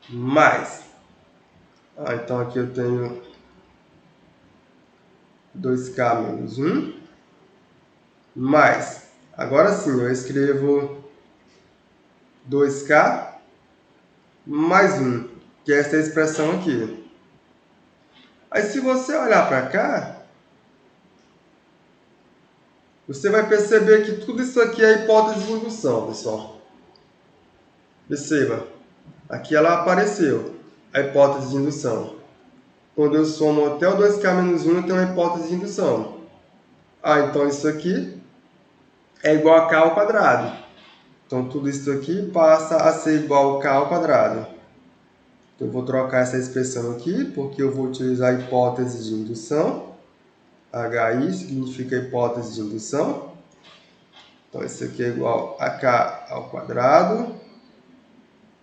Mais. Então, aqui eu tenho 2K menos 1. Mais. Agora sim, eu escrevo 2K mais 1, que é essa expressão aqui. Aí, se você olhar para cá, você vai perceber que tudo isso aqui é hipótese de indução, pessoal. Perceba, aqui ela apareceu, a hipótese de indução. Quando eu somo até o 2K menos 1, eu tenho uma hipótese de indução. Então isso aqui é igual a K ao quadrado. Então tudo isso aqui passa a ser igual a K ao quadrado. Então eu vou trocar essa expressão aqui, porque eu vou utilizar a hipótese de indução. HI significa hipótese de indução. Então isso aqui é igual a K ao quadrado.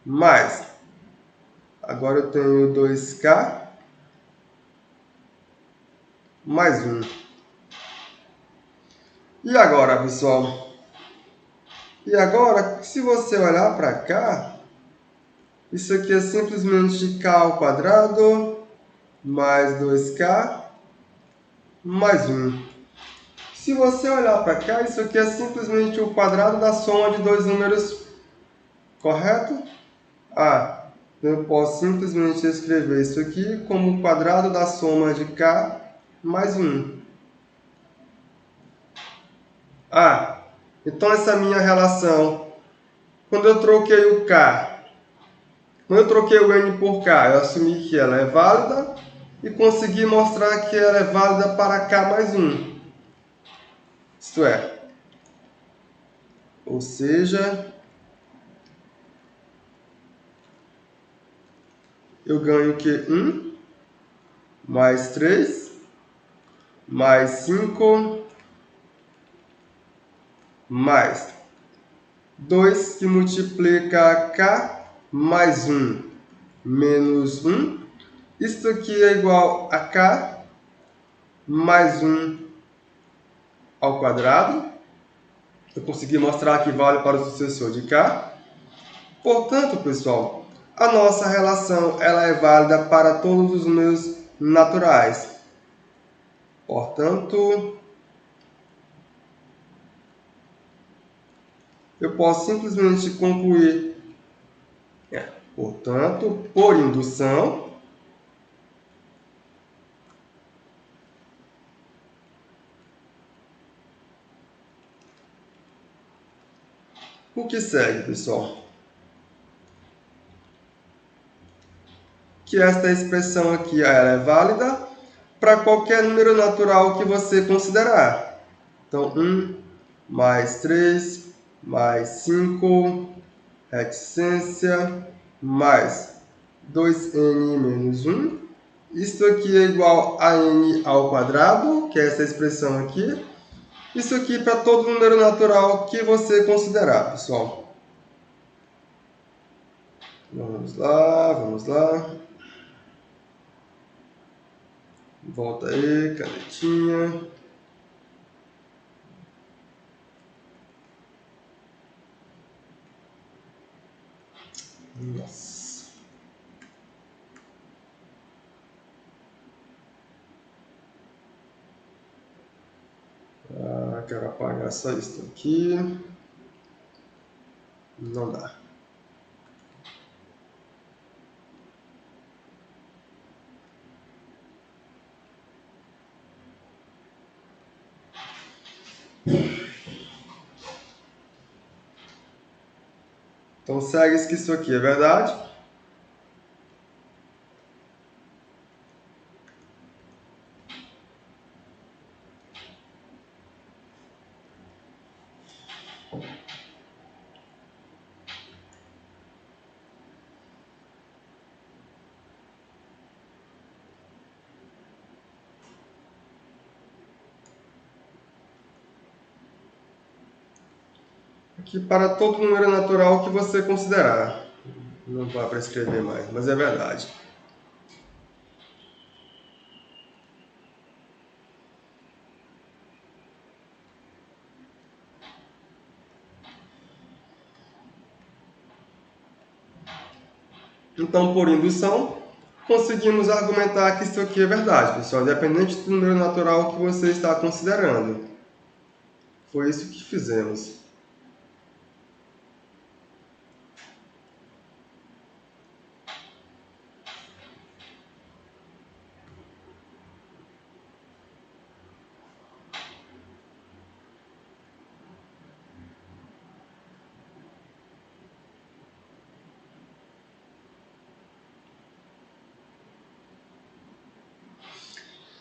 Mais. Agora eu tenho 2K mais 1. E agora, pessoal? E agora, se você olhar para cá, isso aqui é simplesmente K ao quadrado mais 2K mais 1. Se você olhar para cá, isso aqui é simplesmente o quadrado da soma de dois números, correto? Eu posso simplesmente escrever isso aqui como o quadrado da soma de K mais 1. Então essa minha relação, quando eu troquei o K, quando eu troquei o N por K, eu assumi que ela é válida e consegui mostrar que ela é válida para K mais 1. Isto é, ou seja, eu ganho que 1 mais 3 mais 5 mais 2 que multiplica K mais 1 menos 1. Isto aqui é igual a K mais 1 ao quadrado. Eu consegui mostrar que vale para o sucessor de K. Portanto, pessoal, a nossa relação ela é válida para todos os números naturais. Portanto, eu posso simplesmente concluir, portanto, por indução, o que segue, pessoal? Que esta expressão aqui ela é válida para qualquer número natural que você considerar. Então, 1 mais 3 mais 5, reticência, mais 2n menos 1. Isto aqui é igual a n ao quadrado, que é essa expressão aqui. Isso aqui para todo número natural que você considerar, pessoal. Vamos lá, vamos lá. Volta aí, canetinha. Nossa. Quero apagar só isso aqui. Não dá. Então segue que isso aqui é verdade. Aqui para todo número natural que você considerar. Não vai para escrever mais, mas é verdade. Então, por indução, conseguimos argumentar que isso aqui é verdade, pessoal, independente do número natural que você está considerando. Foi isso que fizemos.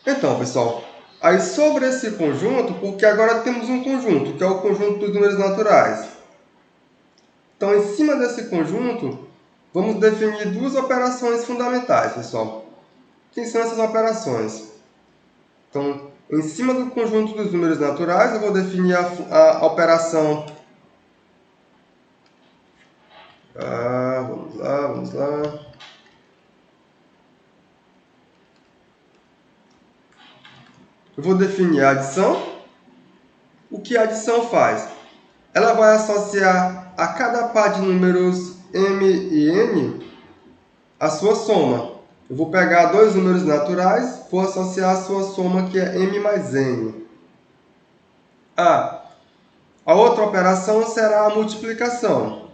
Então, pessoal, aí sobre esse conjunto, porque agora temos um conjunto, que é o conjunto dos números naturais. Então, em cima desse conjunto, vamos definir duas operações fundamentais, pessoal. Quem são essas operações? Então, em cima do conjunto dos números naturais, eu vou definir a operação... vamos lá. Eu vou definir a adição. O que a adição faz? Ela vai associar a cada par de números m e n a sua soma. Eu vou pegar dois números naturais, vou associar a sua soma, que é m mais n. A outra operação será a multiplicação.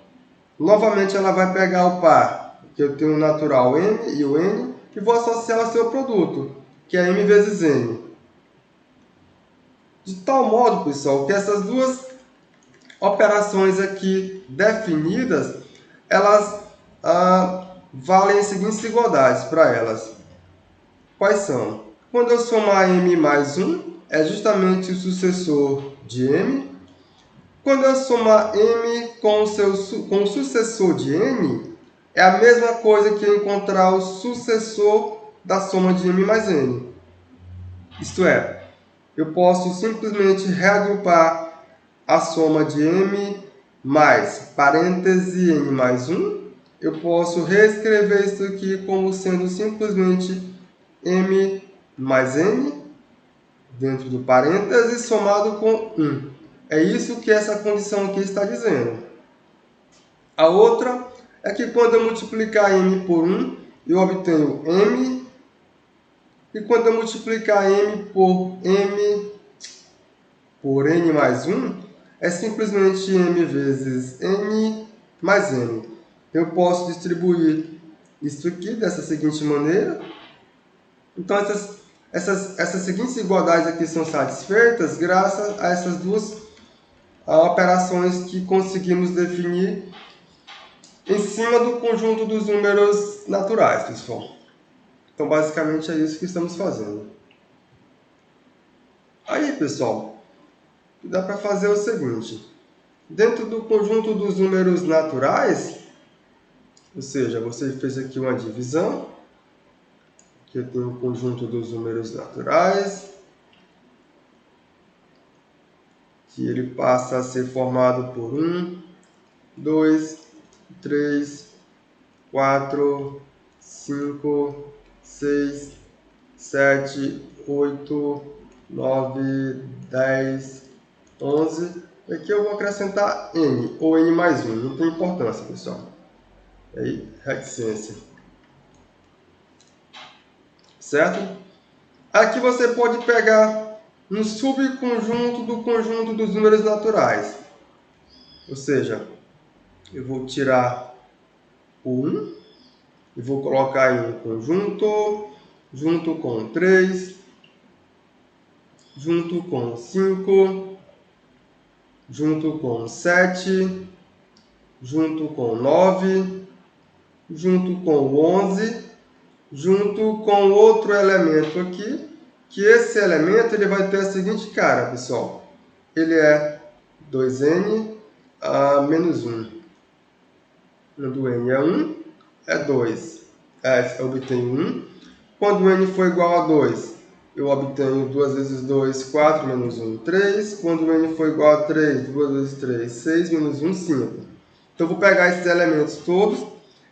Novamente, ela vai pegar o par, que eu tenho o natural m e o n, e vou associar ao seu produto, que é m vezes n. De tal modo, pessoal, que essas duas operações aqui definidas, elas valem as seguintes igualdades para elas. Quais são? Quando eu somar m mais 1, é justamente o sucessor de m. Quando eu somar m com o sucessor de n, é a mesma coisa que encontrar o sucessor da soma de m mais n. Isto é, eu posso simplesmente reagrupar a soma de m mais parêntese n mais 1. Eu posso reescrever isso aqui como sendo simplesmente m mais n dentro do parêntese somado com 1. É isso que essa condição aqui está dizendo. A outra é que quando eu multiplicar m por 1, eu obtenho m. E quando eu multiplicar m por n mais 1, é simplesmente m vezes n mais n. Eu posso distribuir isso aqui dessa seguinte maneira. Então, essas seguintes igualdades aqui são satisfeitas graças a essas duas operações que conseguimos definir em cima do conjunto dos números naturais, pessoal. Então, basicamente, é isso que estamos fazendo. Aí, pessoal, dá para fazer o seguinte. Dentro do conjunto dos números naturais, ou seja, você fez aqui uma divisão, que eu tenho o conjunto dos números naturais, que ele passa a ser formado por 1, 2, 3, 4, 5, 6, 7, 8, 9, 10, 11. Aqui eu vou acrescentar n, ou n mais 1. Não tem importância, pessoal. Aí, reticência. Certo? Aqui você pode pegar um subconjunto do conjunto dos números naturais. Ou seja, eu vou tirar o 1 e vou colocar em um conjunto, junto com 3, junto com 5, junto com 7, junto com 9, junto com 11, junto com outro elemento aqui, que esse elemento ele vai ter a seguinte cara, pessoal. Ele é 2n menos 1. Quando n é 1, é 2. Eu obtenho 1. Quando n for igual a 2, eu obtenho 2 vezes 2, 4, menos 1, 3. Quando n for igual a 3, 2 vezes 3, 6, menos 1, 5. Então, eu vou pegar esses elementos todos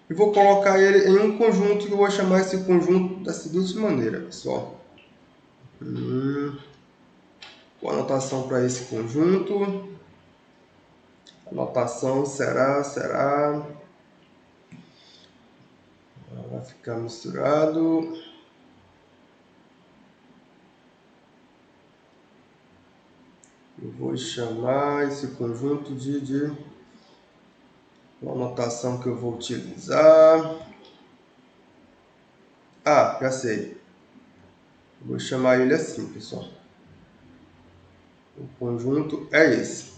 e vou colocar ele em um conjunto, que eu vou chamar esse conjunto da seguinte maneira, pessoal. Com a anotação para esse conjunto. A notação será... vai ficar misturado. Eu vou chamar esse conjunto de uma notação que eu vou utilizar. Ah, já sei. Eu vou chamar ele assim, pessoal. O conjunto é esse.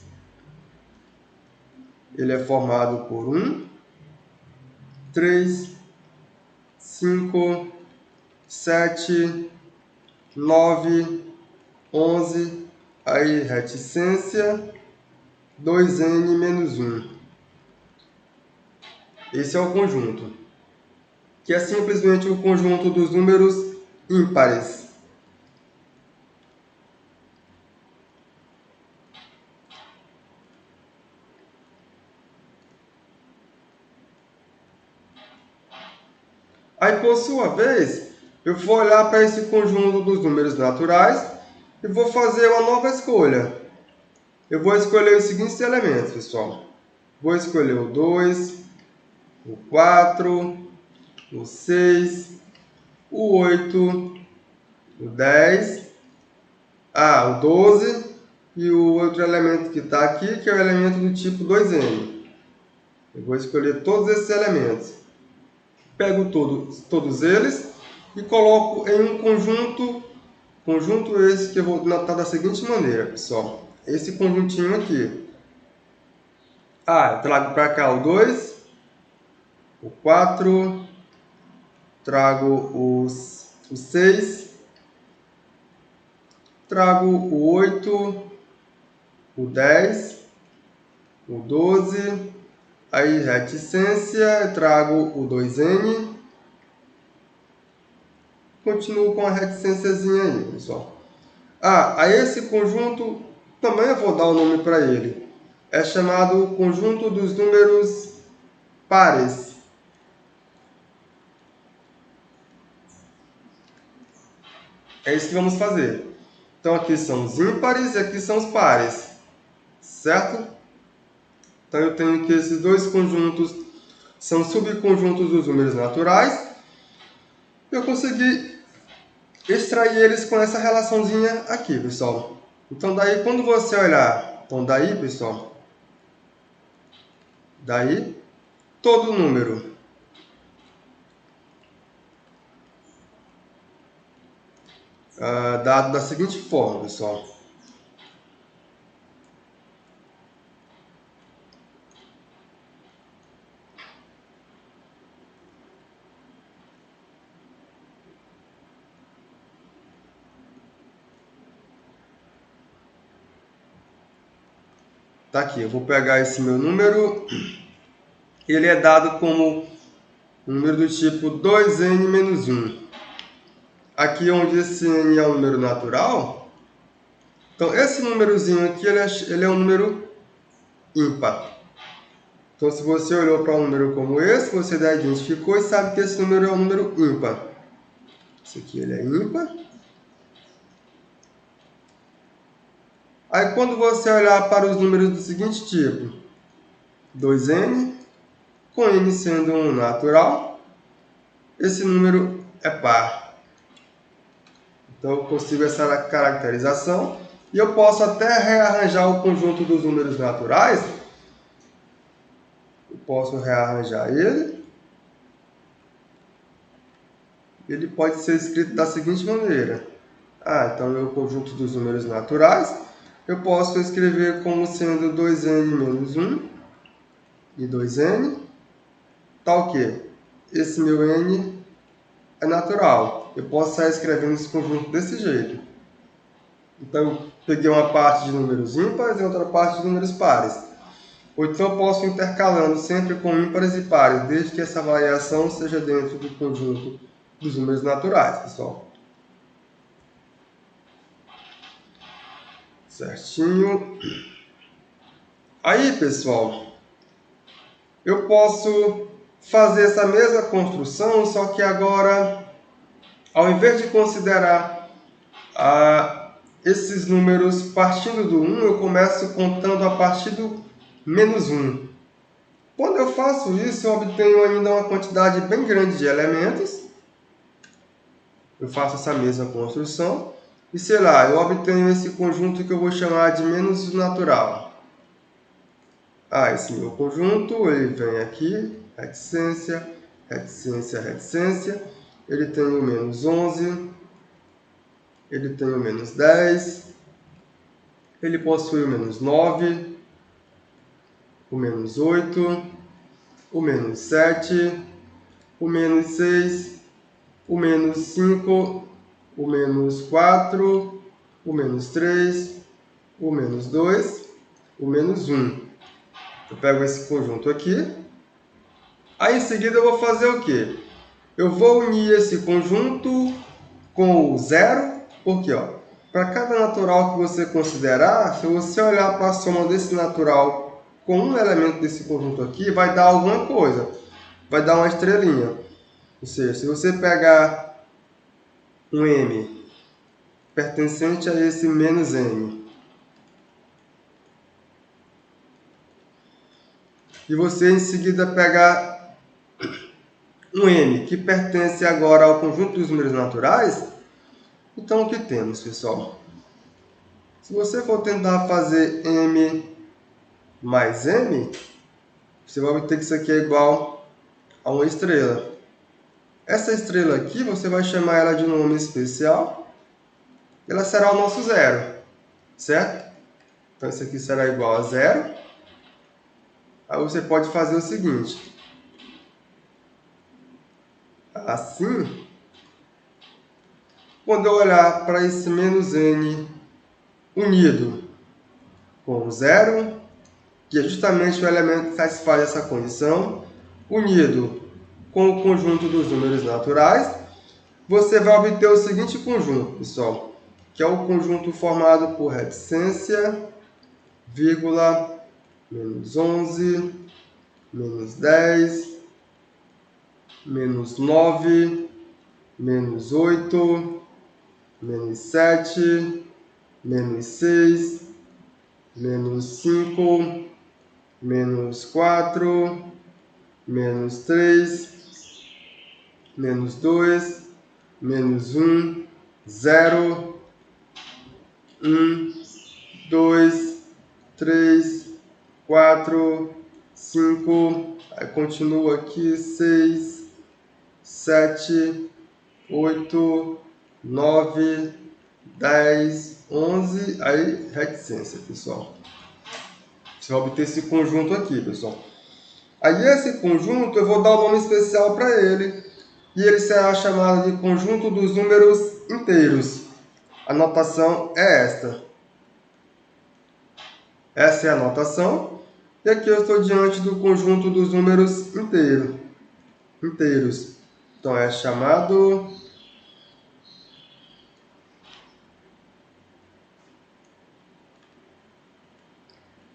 Ele é formado por 1, 3, 5, 7, 9, 11, aí reticência, 2n menos 1. Esse é o conjunto, que é simplesmente o conjunto dos números ímpares. Aí, por sua vez, eu vou olhar para esse conjunto dos números naturais e vou fazer uma nova escolha. Eu vou escolher os seguintes elementos, pessoal. Vou escolher o 2, o 4, o 6, o 8, o 10, o 12 e o outro elemento que está aqui, que é o elemento do tipo 2n. Eu vou escolher todos esses elementos. Pego todos eles e coloco em um conjunto esse que eu vou notar da seguinte maneira, pessoal. Esse conjuntinho aqui. Eu trago para cá o 2, o 4, trago o 6, trago o 8, o 10, o 12, aí reticência, trago o 2n, continuo com a reticênciazinha aí, pessoal. Aí esse conjunto, também eu vou dar o nome para ele. É chamado conjunto dos números pares. É isso que vamos fazer. Então aqui são os ímpares e aqui são os pares. Certo? Então eu tenho que esses dois conjuntos são subconjuntos dos números naturais. Eu consegui extrair eles com essa relaçãozinha aqui, pessoal. Então daí quando você olhar, pessoal, daí todo número dado da seguinte forma, pessoal. Tá aqui, eu vou pegar esse meu número. Ele é dado como um número do tipo 2n menos 1. Aqui onde esse n é um número natural, então esse númerozinho aqui ele é um número ímpar. Então se você olhou para um número como esse, você já identificou e sabe que esse número é um número ímpar. Esse aqui ele é ímpar. Aí quando você olhar para os números do seguinte tipo, 2n, com n sendo um natural, esse número é par. Então eu consigo essa caracterização e eu posso até rearranjar o conjunto dos números naturais. Eu posso rearranjar ele. Ele pode ser escrito da seguinte maneira. Então é o conjunto dos números naturais. Eu posso escrever como sendo 2n menos 1 e 2n. Tal que esse meu n é natural. Eu posso estar escrevendo esse conjunto desse jeito. Então eu peguei uma parte de números ímpares e outra parte de números pares. Ou então eu posso ir intercalando sempre com ímpares e pares, desde que essa variação seja dentro do conjunto dos números naturais, pessoal. Certinho. Aí, pessoal, eu posso fazer essa mesma construção, só que agora, ao invés de considerar esses números partindo do 1, eu começo contando a partir do menos 1. Quando eu faço isso, eu obtenho ainda uma quantidade bem grande de elementos. Eu faço essa mesma construção. E sei lá, eu obtenho esse conjunto que eu vou chamar de menos natural. Esse meu conjunto, ele vem aqui, reticência, reticência, reticência. Ele tem o menos 11, ele tem o menos 10, ele possui o menos 9, o menos 8, o menos 7, o menos 6, o menos 5, o menos 4, o menos 3, o menos 2, o menos 1. Eu pego esse conjunto aqui. Aí em seguida eu vou fazer o quê? Eu vou unir esse conjunto com o zero, porque para cada natural que você considerar, se você olhar para a soma desse natural com um elemento desse conjunto aqui, vai dar alguma coisa. Vai dar uma estrelinha. Ou seja, se você pegar um M pertencente a esse menos M, e você em seguida pegar um M que pertence agora ao conjunto dos números naturais, então o que temos, pessoal? Se você for tentar fazer M mais M, você vai obter que isso aqui é igual a uma estrela. Essa estrela aqui, você vai chamar ela de um nome especial. Ela será o nosso zero, certo? Então, isso aqui será igual a zero. Aí você pode fazer o seguinte. Assim, quando eu olhar para esse menos n unido com o zero, que é justamente o elemento que satisfaz essa condição, unido com o conjunto dos números naturais, você vai obter o seguinte conjunto, pessoal, que é o conjunto formado por reticência, vírgula, menos 11, menos 10, menos 9, menos 8, menos 7, menos 6, menos 5, menos 4, menos 3, menos 2, menos 1, 0, 1, 2, 3, 4, 5, aí continua aqui, 6, 7, 8, 9, 10, 11, aí reticência, pessoal. Você vai obter esse conjunto aqui, pessoal. Aí esse conjunto eu vou dar um nome especial para ele, e ele será chamado de conjunto dos números inteiros. A notação é esta. Essa é a notação. E aqui eu estou diante do conjunto dos números inteiros. Então é chamado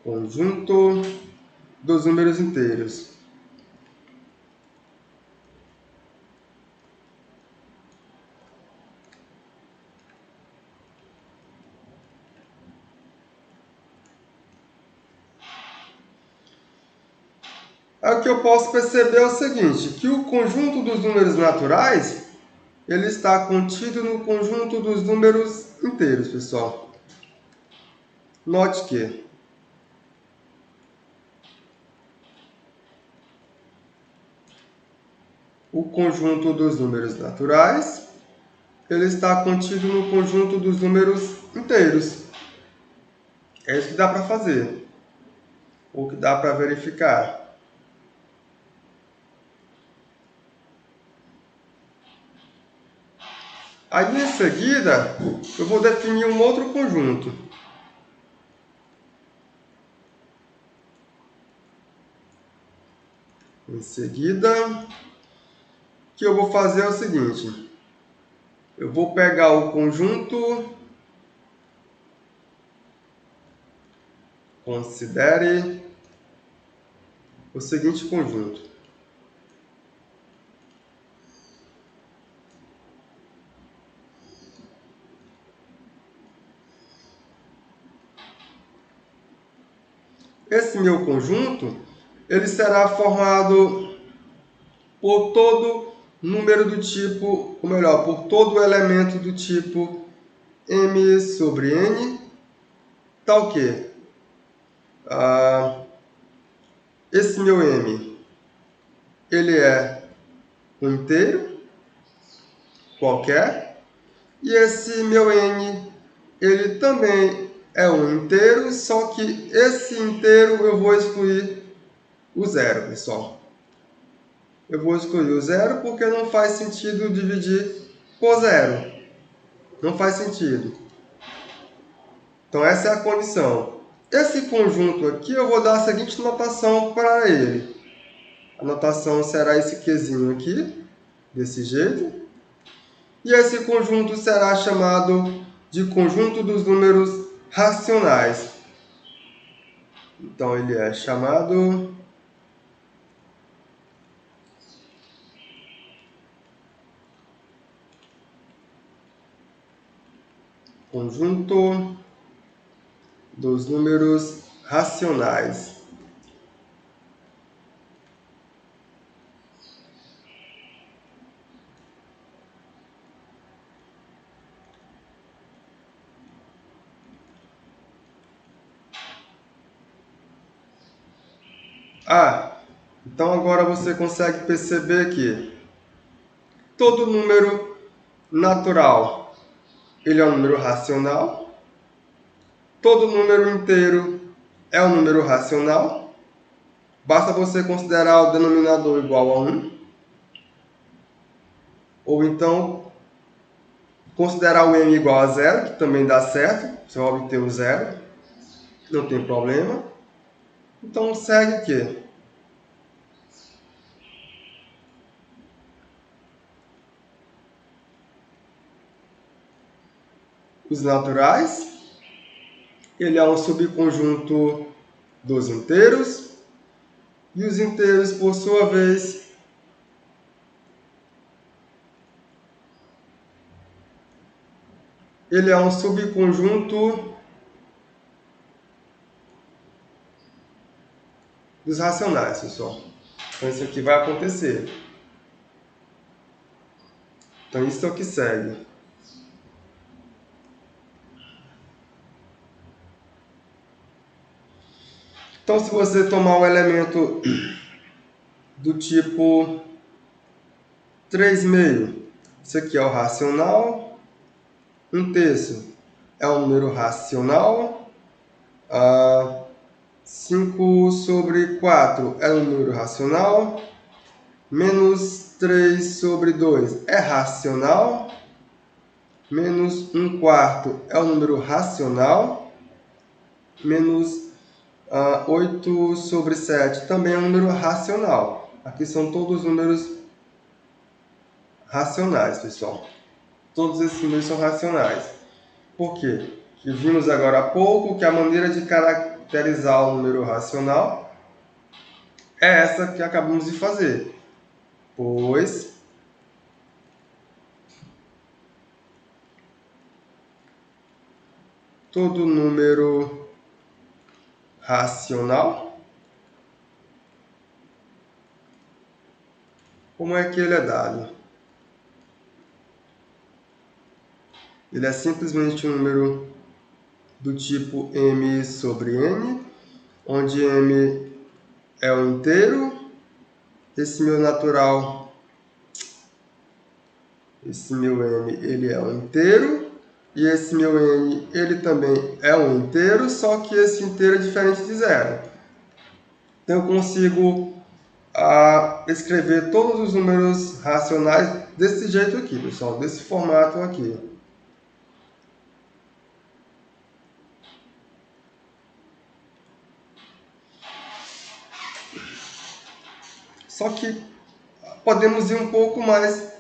conjunto dos números inteiros. Aí o que eu posso perceber é o seguinte, que o conjunto dos números naturais, ele está contido no conjunto dos números inteiros, pessoal. Note que o conjunto dos números naturais, ele está contido no conjunto dos números inteiros. É isso que dá para fazer, ou que dá para verificar. Aí, em seguida, eu vou definir um outro conjunto. Em seguida, o que eu vou fazer é o seguinte. Eu vou pegar o conjunto Considere o seguinte conjunto. Esse meu conjunto, ele será formado por todo número do tipo, ou melhor, por todo elemento do tipo m sobre n, tal que esse meu m, ele é um inteiro qualquer, e esse meu n, ele também é um inteiro, só que esse inteiro eu vou excluir o zero, pessoal. Eu vou excluir o zero porque não faz sentido dividir por zero. Não faz sentido. Então essa é a condição. Esse conjunto aqui eu vou dar a seguinte notação para ele. A notação será esse quezinho aqui, desse jeito. E esse conjunto será chamado de conjunto dos números racionais. Então ele é chamado conjunto dos números racionais. Então agora você consegue perceber que todo número natural, ele é um número racional. Todo número inteiro é um número racional. Basta você considerar o denominador igual a 1. Ou então, considerar o m igual a 0, que também dá certo. Você vai obter o zero. Não tem problema. Então, segue o quê? Os naturais. Ele é um subconjunto dos inteiros. E os inteiros, por sua vez, ele é um subconjunto dos racionais, pessoal. Então, isso aqui vai acontecer. Então, isso é o que segue. Então, se você tomar um elemento do tipo 3,5, isso aqui é o racional. 1/3 é um número racional. 5 sobre 4 é um número racional. Menos 3 sobre 2 é racional. Menos 1/4 é um número racional. Menos 8 sobre 7 também é um número racional. Aqui são todos números racionais, pessoal. Todos esses números são racionais. Por quê? Que vimos agora há pouco que a maneira de caracterizar o número racional é essa que acabamos de fazer. Pois todo número racional, como é que ele é dado? Ele é simplesmente um número do tipo m sobre n, onde m é um inteiro. Esse meu natural, esse meu m, ele é um inteiro. E esse meu n, ele também é um inteiro, só que esse inteiro é diferente de zero. Então eu consigo escrever todos os números racionais desse jeito aqui, pessoal, desse formato aqui. Só que podemos ir um pouco mais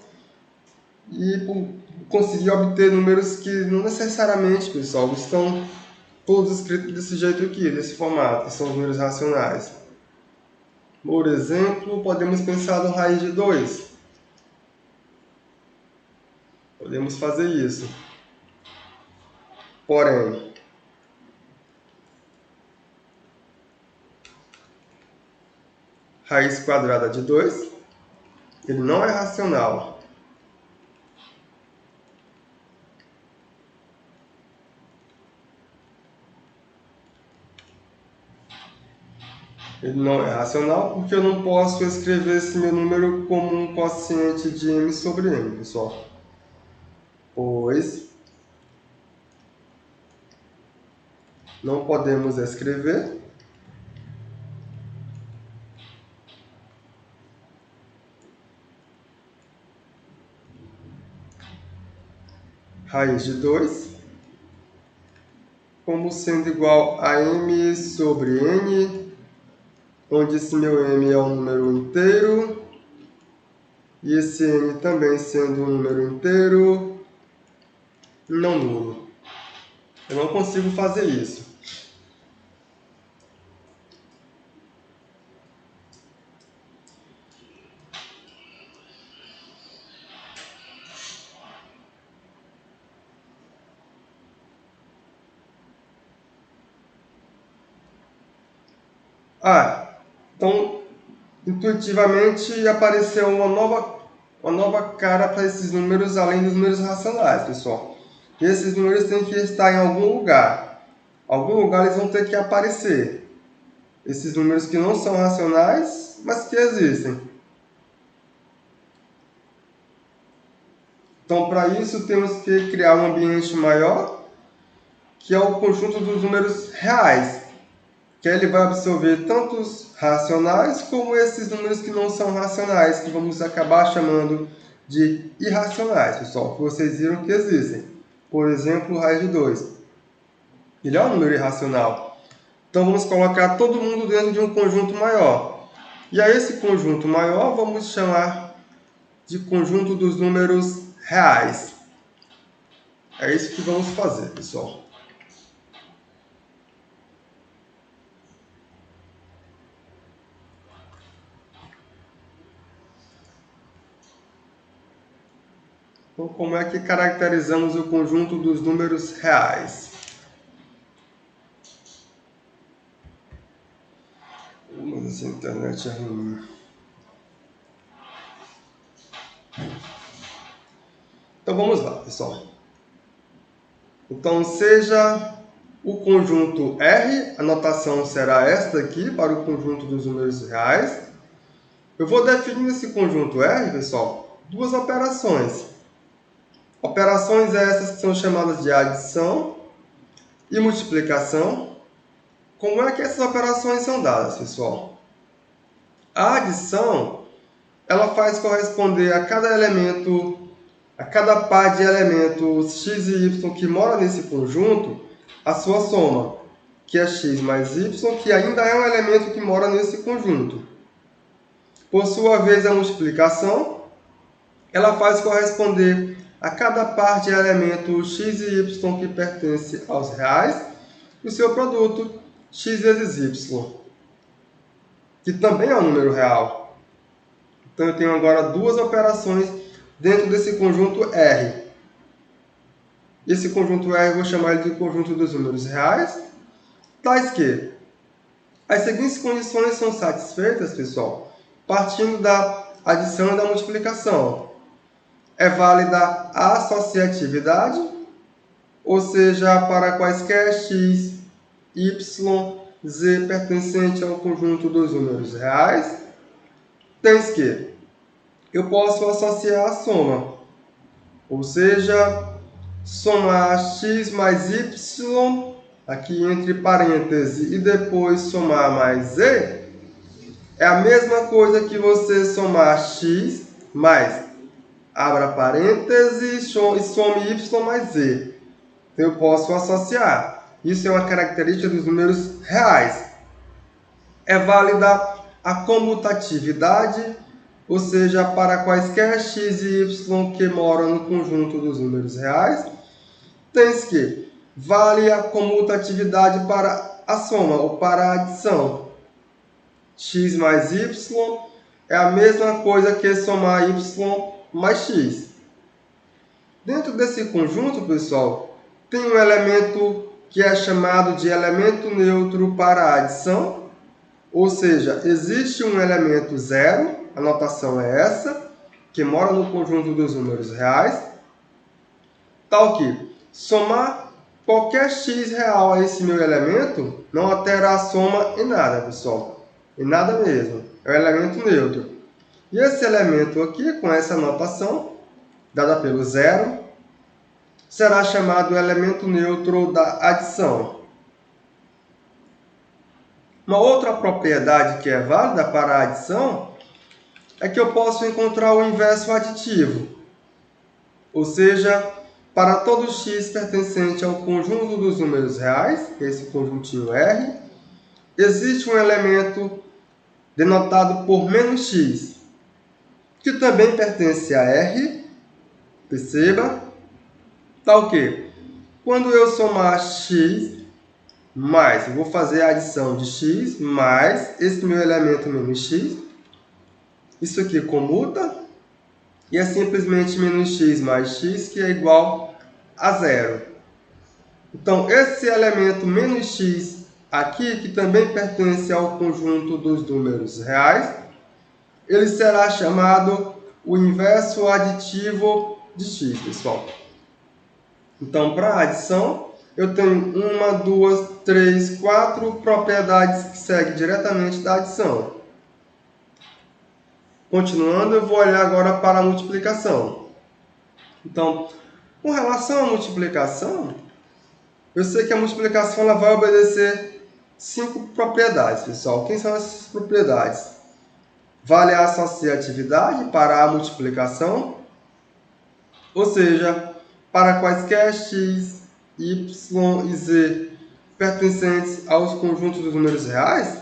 e conseguir obter números que não necessariamente, pessoal, estão todos escritos desse jeito aqui, desse formato, que são os números racionais. Por exemplo, podemos pensar no raiz de 2. Podemos fazer isso. Porém, raiz quadrada de 2, ele não é racional. Ele não é racional porque eu não posso escrever esse meu número como um quociente de m sobre n, pessoal. Pois não podemos escrever raiz de 2 como sendo igual a m sobre n, onde esse meu m é um número inteiro, e esse n também sendo um número inteiro, não nulo. Eu não consigo fazer isso. Então, intuitivamente apareceu uma nova cara para esses números, além dos números racionais, pessoal. E esses números têm que estar em algum lugar. Algum lugar eles vão ter que aparecer. Esses números que não são racionais, mas que existem. Então, para isso, temos que criar um ambiente maior, que é o conjunto dos números reais, que ele vai absorver tanto os racionais como esses números que não são racionais, que vamos acabar chamando de irracionais, pessoal, que vocês viram que existem. Por exemplo, o raiz de 2. Ele é um número irracional. Então, vamos colocar todo mundo dentro de um conjunto maior. E a esse conjunto maior vamos chamar de conjunto dos números reais. É isso que vamos fazer, pessoal. Então, como é que caracterizamos o conjunto dos números reais? Mas a internet é ruim. Então, vamos lá, pessoal. Então, seja o conjunto R, a notação será esta aqui, para o conjunto dos números reais. Eu vou definir nesse conjunto R, pessoal, duas operações. Operações essas que são chamadas de adição e multiplicação. Como é que essas operações são dadas, pessoal? A adição, ela faz corresponder a cada elemento, a cada par de elementos x e y que mora nesse conjunto, a sua soma, que é x mais y, que ainda é um elemento que mora nesse conjunto. Por sua vez, a multiplicação, ela faz corresponder a cada par de elementos x e y que pertence aos reais, o seu produto x vezes y, que também é um número real. Então, eu tenho agora duas operações dentro desse conjunto R. Esse conjunto R eu vou chamar ele de conjunto dos números reais, tais que as seguintes condições são satisfeitas, pessoal, partindo da adição e da multiplicação. É válida a associatividade, ou seja, para quaisquer x, y, z pertencente ao conjunto dos números reais, tens que eu posso associar a soma, ou seja, somar x mais y, aqui entre parênteses, e depois somar mais z, é a mesma coisa que você somar x mais, abra parênteses, e some y mais z. Então, eu posso associar. Isso é uma característica dos números reais. É válida a comutatividade, ou seja, para quaisquer x e y que moram no conjunto dos números reais, tens que vale a comutatividade para a soma ou para a adição. X mais y é a mesma coisa que somar y mais x. Dentro desse conjunto, pessoal, tem um elemento que é chamado de elemento neutro para a adição, ou seja, existe um elemento zero, a notação é essa, que mora no conjunto dos números reais, tal que somar qualquer x real a esse meu elemento não altera a soma em nada, pessoal. Em nada mesmo. É o elemento neutro. E esse elemento aqui, com essa notação, dada pelo zero, será chamado elemento neutro da adição. Uma outra propriedade que é válida para a adição é que eu posso encontrar o inverso aditivo. Ou seja, para todo x pertencente ao conjunto dos números reais, esse conjuntinho R, existe um elemento denotado por menos x, que também pertence a R, perceba, tal que, quando eu somar x mais, eu vou fazer a adição de x mais esse meu elemento menos x, isso aqui comuta, e é simplesmente menos x mais x, que é igual a zero. Então, esse elemento menos x aqui, que também pertence ao conjunto dos números reais, ele será chamado o inverso aditivo de x, pessoal. Então, para a adição, eu tenho 1, 2, 3, 4 propriedades que seguem diretamente da adição. Continuando, eu vou olhar agora para a multiplicação. Então, com relação à multiplicação, eu sei que a multiplicação ela vai obedecer 5 propriedades, pessoal. Quem são essas propriedades? Vale a associatividade para a multiplicação, ou seja, para quaisquer x, y e z pertencentes aos conjuntos dos números reais,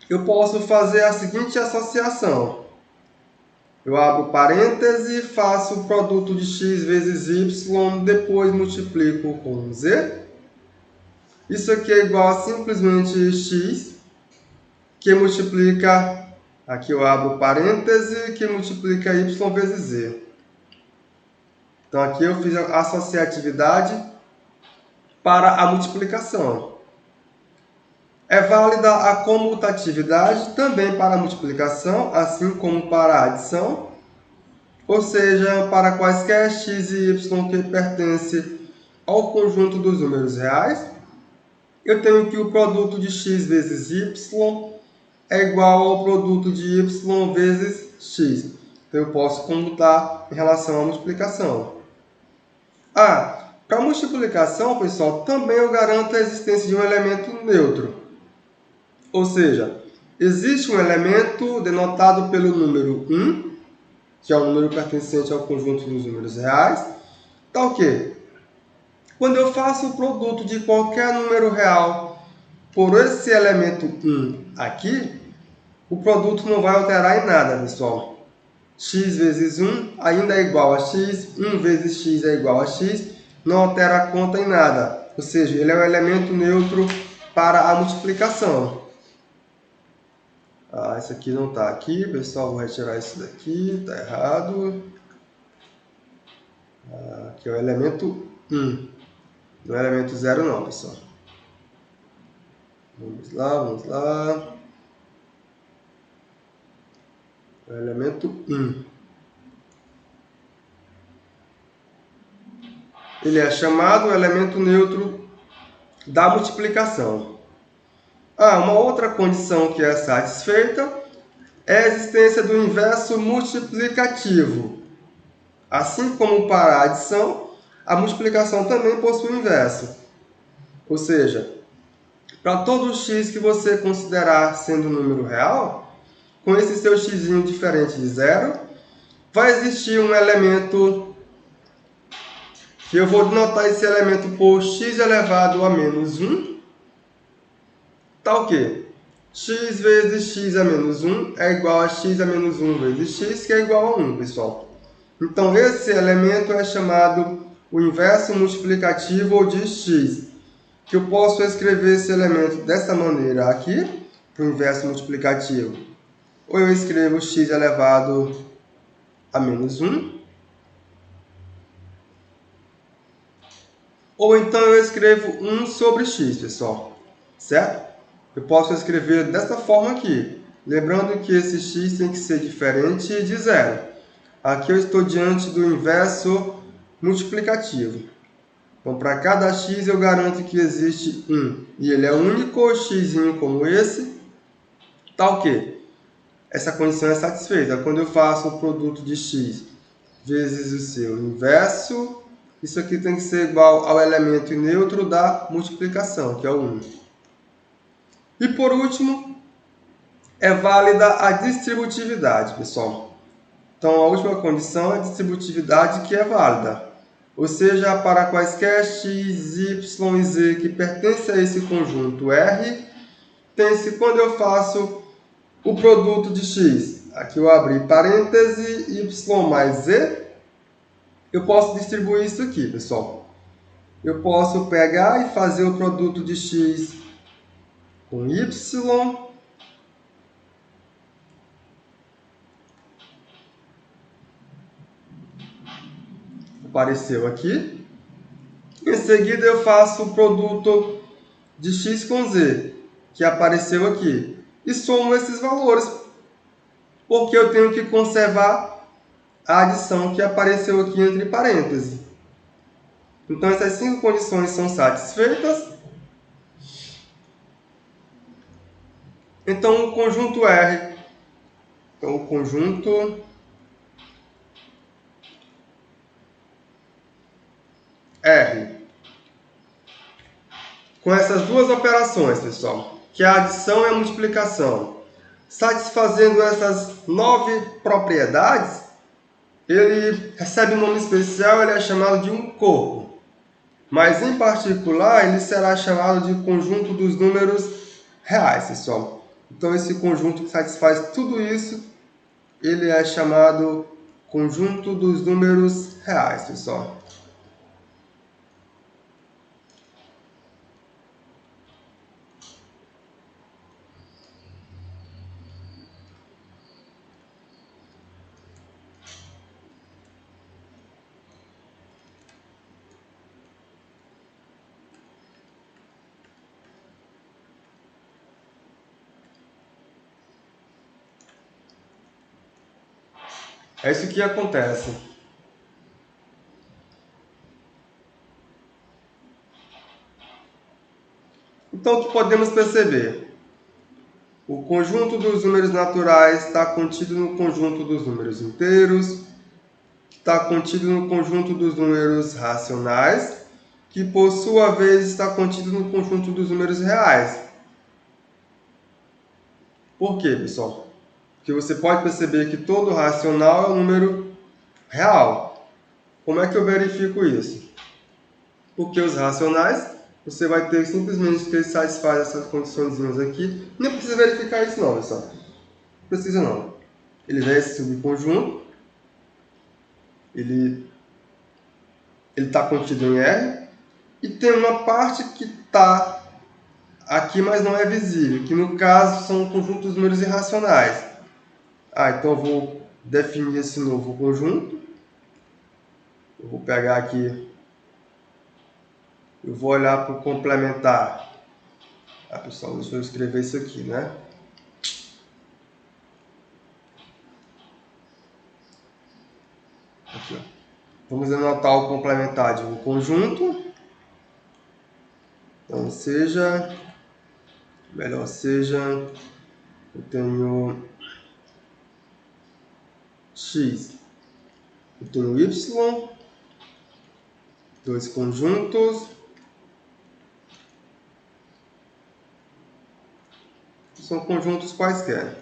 eu posso fazer a seguinte associação. Eu abro parêntese, faço o produto de x vezes y, depois multiplico com z. Isso aqui é igual a simplesmente x, que multiplica, aqui eu abro parêntese, que multiplica y vezes z. Então aqui eu fiz a associatividade para a multiplicação. É válida a comutatividade também para a multiplicação, assim como para a adição, ou seja, para quaisquer x e y que pertencem ao conjunto dos números reais, eu tenho que o produto de x vezes y é igual ao produto de y vezes x. Então eu posso comutar em relação à multiplicação. Para a multiplicação, pessoal, também eu garanto a existência de um elemento neutro. Ou seja, existe um elemento denotado pelo número 1, que é o número pertencente ao conjunto dos números reais, tal que, quando eu faço o produto de qualquer número real por esse elemento 1 aqui, o produto não vai alterar em nada, pessoal. X vezes 1 ainda é igual a x, 1 vezes x é igual a x, não altera a conta em nada. Ou seja, ele é um elemento neutro para a multiplicação. Isso aqui não está aqui, pessoal, vou retirar isso daqui, está errado. Aqui é o elemento 1, não é o elemento 0 não, pessoal. Vamos lá. É o elemento 1. Ele é chamado elemento neutro da multiplicação. Uma outra condição que é satisfeita é a existência do inverso multiplicativo. Assim como para a adição, a multiplicação também possui inverso. Ou seja, para todo x que você considerar sendo um número real, com esse seu x diferente de zero, vai existir um elemento que eu vou denotar esse elemento por x elevado a menos 1, tal que x vezes x a menos 1 é igual a x a menos 1 vezes x, que é igual a 1, pessoal. Então, esse elemento é chamado o inverso multiplicativo ou de x, que eu posso escrever esse elemento dessa maneira aqui, para o inverso multiplicativo, ou eu escrevo x elevado a menos 1, ou então eu escrevo 1 sobre x, pessoal, certo? Eu posso escrever dessa forma aqui, lembrando que esse x tem que ser diferente de zero. Aqui eu estou diante do inverso multiplicativo. Então, para cada x eu garanto que existe 1, e ele é único, x como esse, tá ok. Essa condição é satisfeita. Quando eu faço o produto de x vezes o seu inverso, isso aqui tem que ser igual ao elemento neutro da multiplicação, que é o 1. E por último, é válida a distributividade, pessoal. Então, a última condição é a distributividade que é válida. Ou seja, para quaisquer x, y e z que pertencem a esse conjunto R, tem-se quando eu faço o produto de x, aqui eu abri parêntese, y mais z, eu posso distribuir isso aqui, pessoal. Eu posso pegar e fazer o produto de x com y, apareceu aqui. Em seguida eu faço o produto de x com z, que apareceu aqui. E somo esses valores, porque eu tenho que conservar a adição que apareceu aqui entre parênteses. Então essas 5 condições são satisfeitas. Então o conjunto R, então o conjunto R, com essas duas operações, pessoal, que é a adição e a multiplicação, satisfazendo essas 9 propriedades, ele recebe um nome especial, ele é chamado de um corpo. Mas, em particular, ele será chamado de conjunto dos números reais, pessoal. Então, esse conjunto que satisfaz tudo isso, ele é chamado conjunto dos números reais, pessoal. É isso que acontece. Então, o que podemos perceber? O conjunto dos números naturais está contido no conjunto dos números inteiros, está contido no conjunto dos números racionais, que por sua vez está contido no conjunto dos números reais. Por quê, pessoal? Porque você pode perceber que todo racional é um número real. Como é que eu verifico isso? Porque os racionais, você vai ter simplesmente que ele satisfaz essas condições aqui. Não precisa verificar isso não, pessoal. Não precisa não. Ele é esse subconjunto. Ele está contido em R. E tem uma parte que está aqui, mas não é visível. Que no caso são um conjunto dos números irracionais. Então eu vou definir esse novo conjunto. Eu vou pegar aqui, eu vou olhar para o complementar. Pessoal, deixa eu escrever isso aqui, né? Aqui, ó. Vamos anotar o complementar de um conjunto. Então, eu tenho x, eu tenho y, dois conjuntos, são conjuntos quaisquer.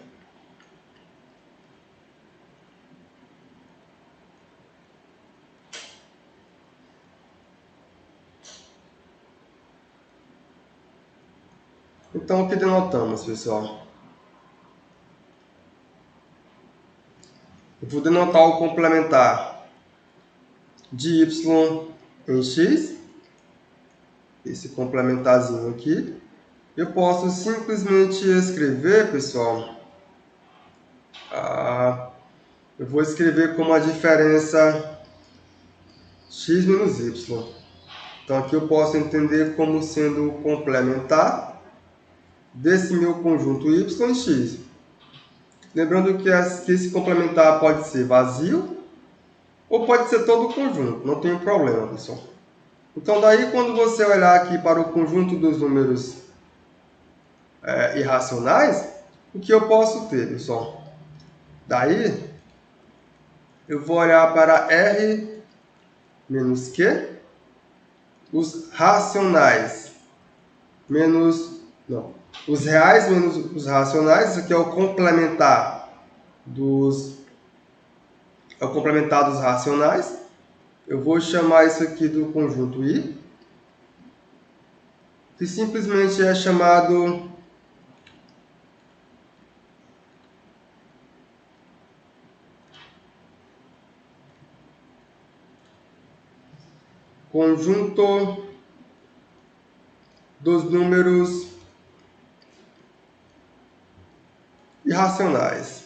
Então, o que denotamos, pessoal? Eu vou denotar o complementar de y em x, esse complementarzinho aqui, eu posso simplesmente escrever, pessoal, eu vou escrever como a diferença x menos y. Então aqui eu posso entender como sendo o complementar desse meu conjunto y e x. Lembrando que esse complementar pode ser vazio ou pode ser todo o conjunto, não tem problema, pessoal. Então daí quando você olhar aqui para o conjunto dos números irracionais, o que eu posso ter, pessoal? Daí eu vou olhar para R menos Q, os racionais menos... não, os reais menos os racionais, isso aqui é o complementar dos racionais. Eu vou chamar isso aqui do conjunto I, que simplesmente é chamado conjunto dos números irracionais.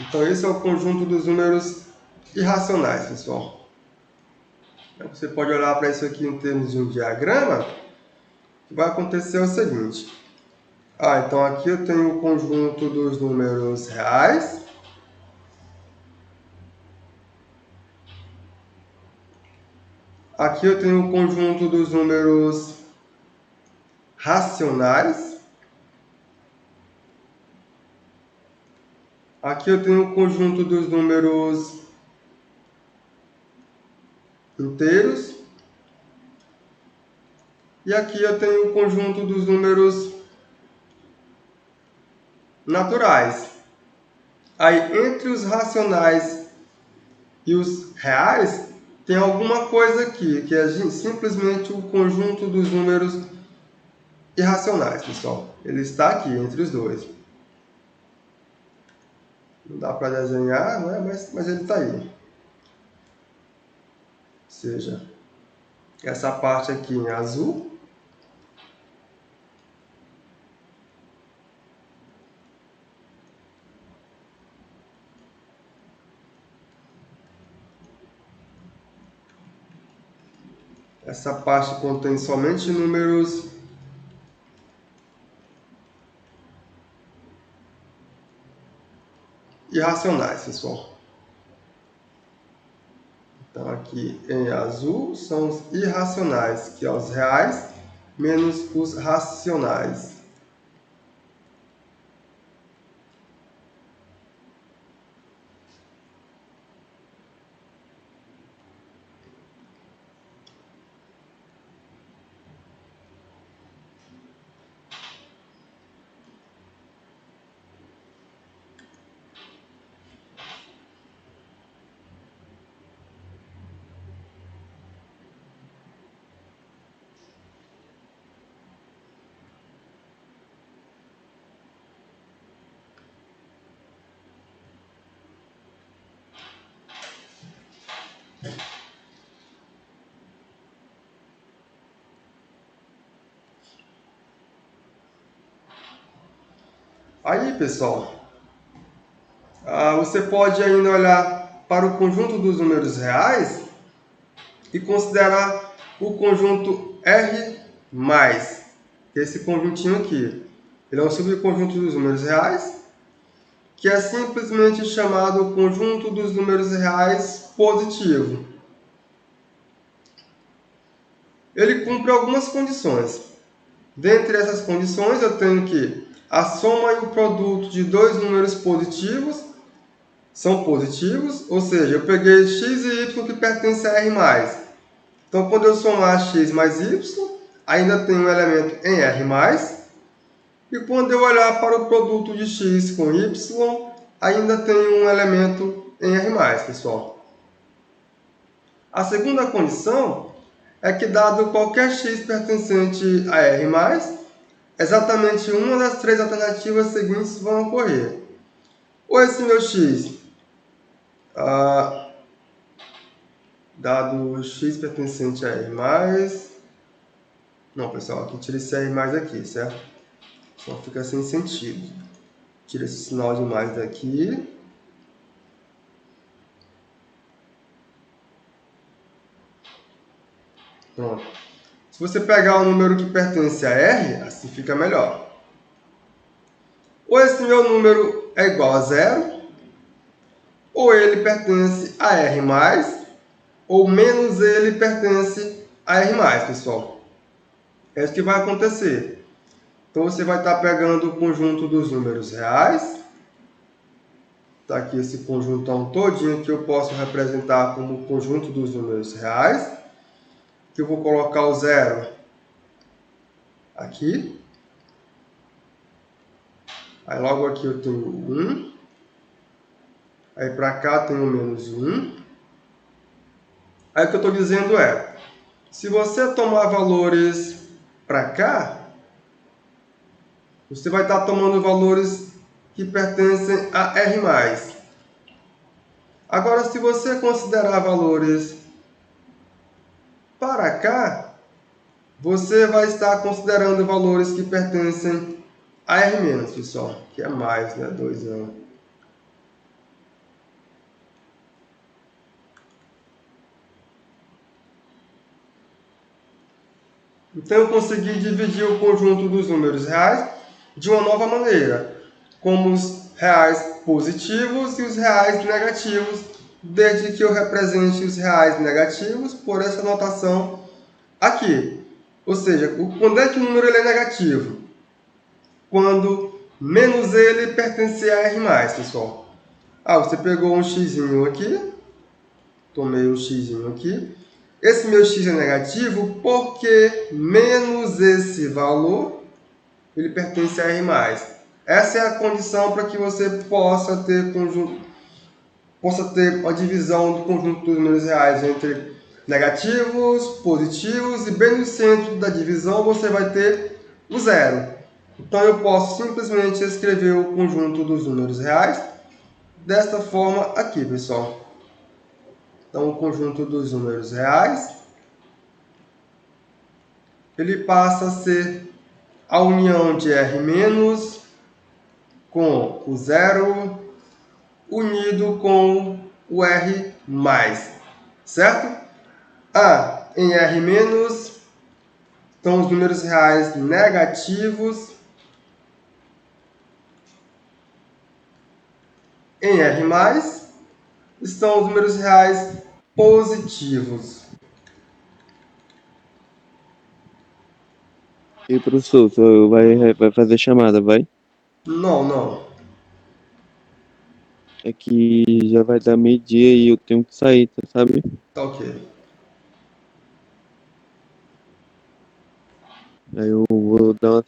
Então esse é o conjunto dos números irracionais, pessoal. Você pode olhar para isso aqui em termos de um diagrama. O que vai acontecer é o seguinte. Então aqui eu tenho o conjunto dos números reais. Aqui eu tenho o conjunto dos números racionais. Aqui eu tenho o conjunto dos números inteiros. E aqui eu tenho o conjunto dos números naturais. Aí, entre os racionais e os reais, tem alguma coisa aqui, que é simplesmente o conjunto dos números irracionais, pessoal. Ele está aqui, entre os dois. Não dá para desenhar, né? Mas ele está aí. Ou seja, essa parte aqui em azul. Essa parte contém somente números irracionais, pessoal. Então aqui em azul são os irracionais, que é os reais, menos os racionais. Aí, pessoal, você pode ainda olhar para o conjunto dos números reais e considerar o conjunto R+, que é esse conjuntinho aqui. Ele é um subconjunto dos números reais, que é simplesmente chamado conjunto dos números reais positivo. Ele cumpre algumas condições. Dentre essas condições, eu tenho que a soma e o produto de dois números positivos são positivos, ou seja, eu peguei x e y que pertencem a R+. Então, quando eu somar x mais y, ainda tem um elemento em R+. E quando eu olhar para o produto de x com y, ainda tem um elemento em R+, pessoal. A segunda condição é que, dado qualquer x pertencente a R+, exatamente uma das três alternativas seguintes vão ocorrer. Ou esse meu x, dado x pertencente a R+, não, pessoal, aqui tira esse R+ aqui, certo? Só fica sem sentido. Tira esse sinal de mais daqui. Pronto. Se você pegar um número que pertence a R, assim fica melhor. Ou esse meu número é igual a 0, ou ele pertence a R+, ou menos ele pertence a R+, pessoal. É isso que vai acontecer. Então, você vai estar pegando o conjunto dos números reais. Está aqui esse conjuntão todinho que eu posso representar como o conjunto dos números reais. Que eu vou colocar o 0 aqui. Aí logo aqui eu tenho 1. Aí para cá tem o menos 1. Aí o que eu estou dizendo é, se você tomar valores para cá, você vai estar tomando valores que pertencem a R+. Agora, se você considerar valores para cá, você vai estar considerando valores que pertencem a R-, pessoal, que é mais, né? 2 Então, eu consegui dividir o conjunto dos números reais de uma nova maneira, como os reais positivos e os reais negativos, desde que eu represente os reais negativos por essa notação aqui. Ou seja, quando é que o número ele é negativo? Quando menos ele pertencer a R+, pessoal. Você pegou um xzinho aqui, tomei um xzinho aqui. Esse meu x é negativo porque menos esse valor, ele pertence a R+. Essa é a condição para que você possa ter uma divisão do conjunto dos números reais entre negativos, positivos, e bem no centro da divisão você vai ter o 0. Então eu posso simplesmente escrever o conjunto dos números reais desta forma aqui, pessoal. Então o conjunto dos números reais, ele passa a ser a união de R- com o 0 unido com o R+, certo? Em R- estão os números reais negativos. Em R+, estão os números reais positivos. E professor, vai fazer chamada, vai? Não. É que já vai dar meio-dia e eu tenho que sair, tá, sabe? Tá ok. Aí eu vou dar uma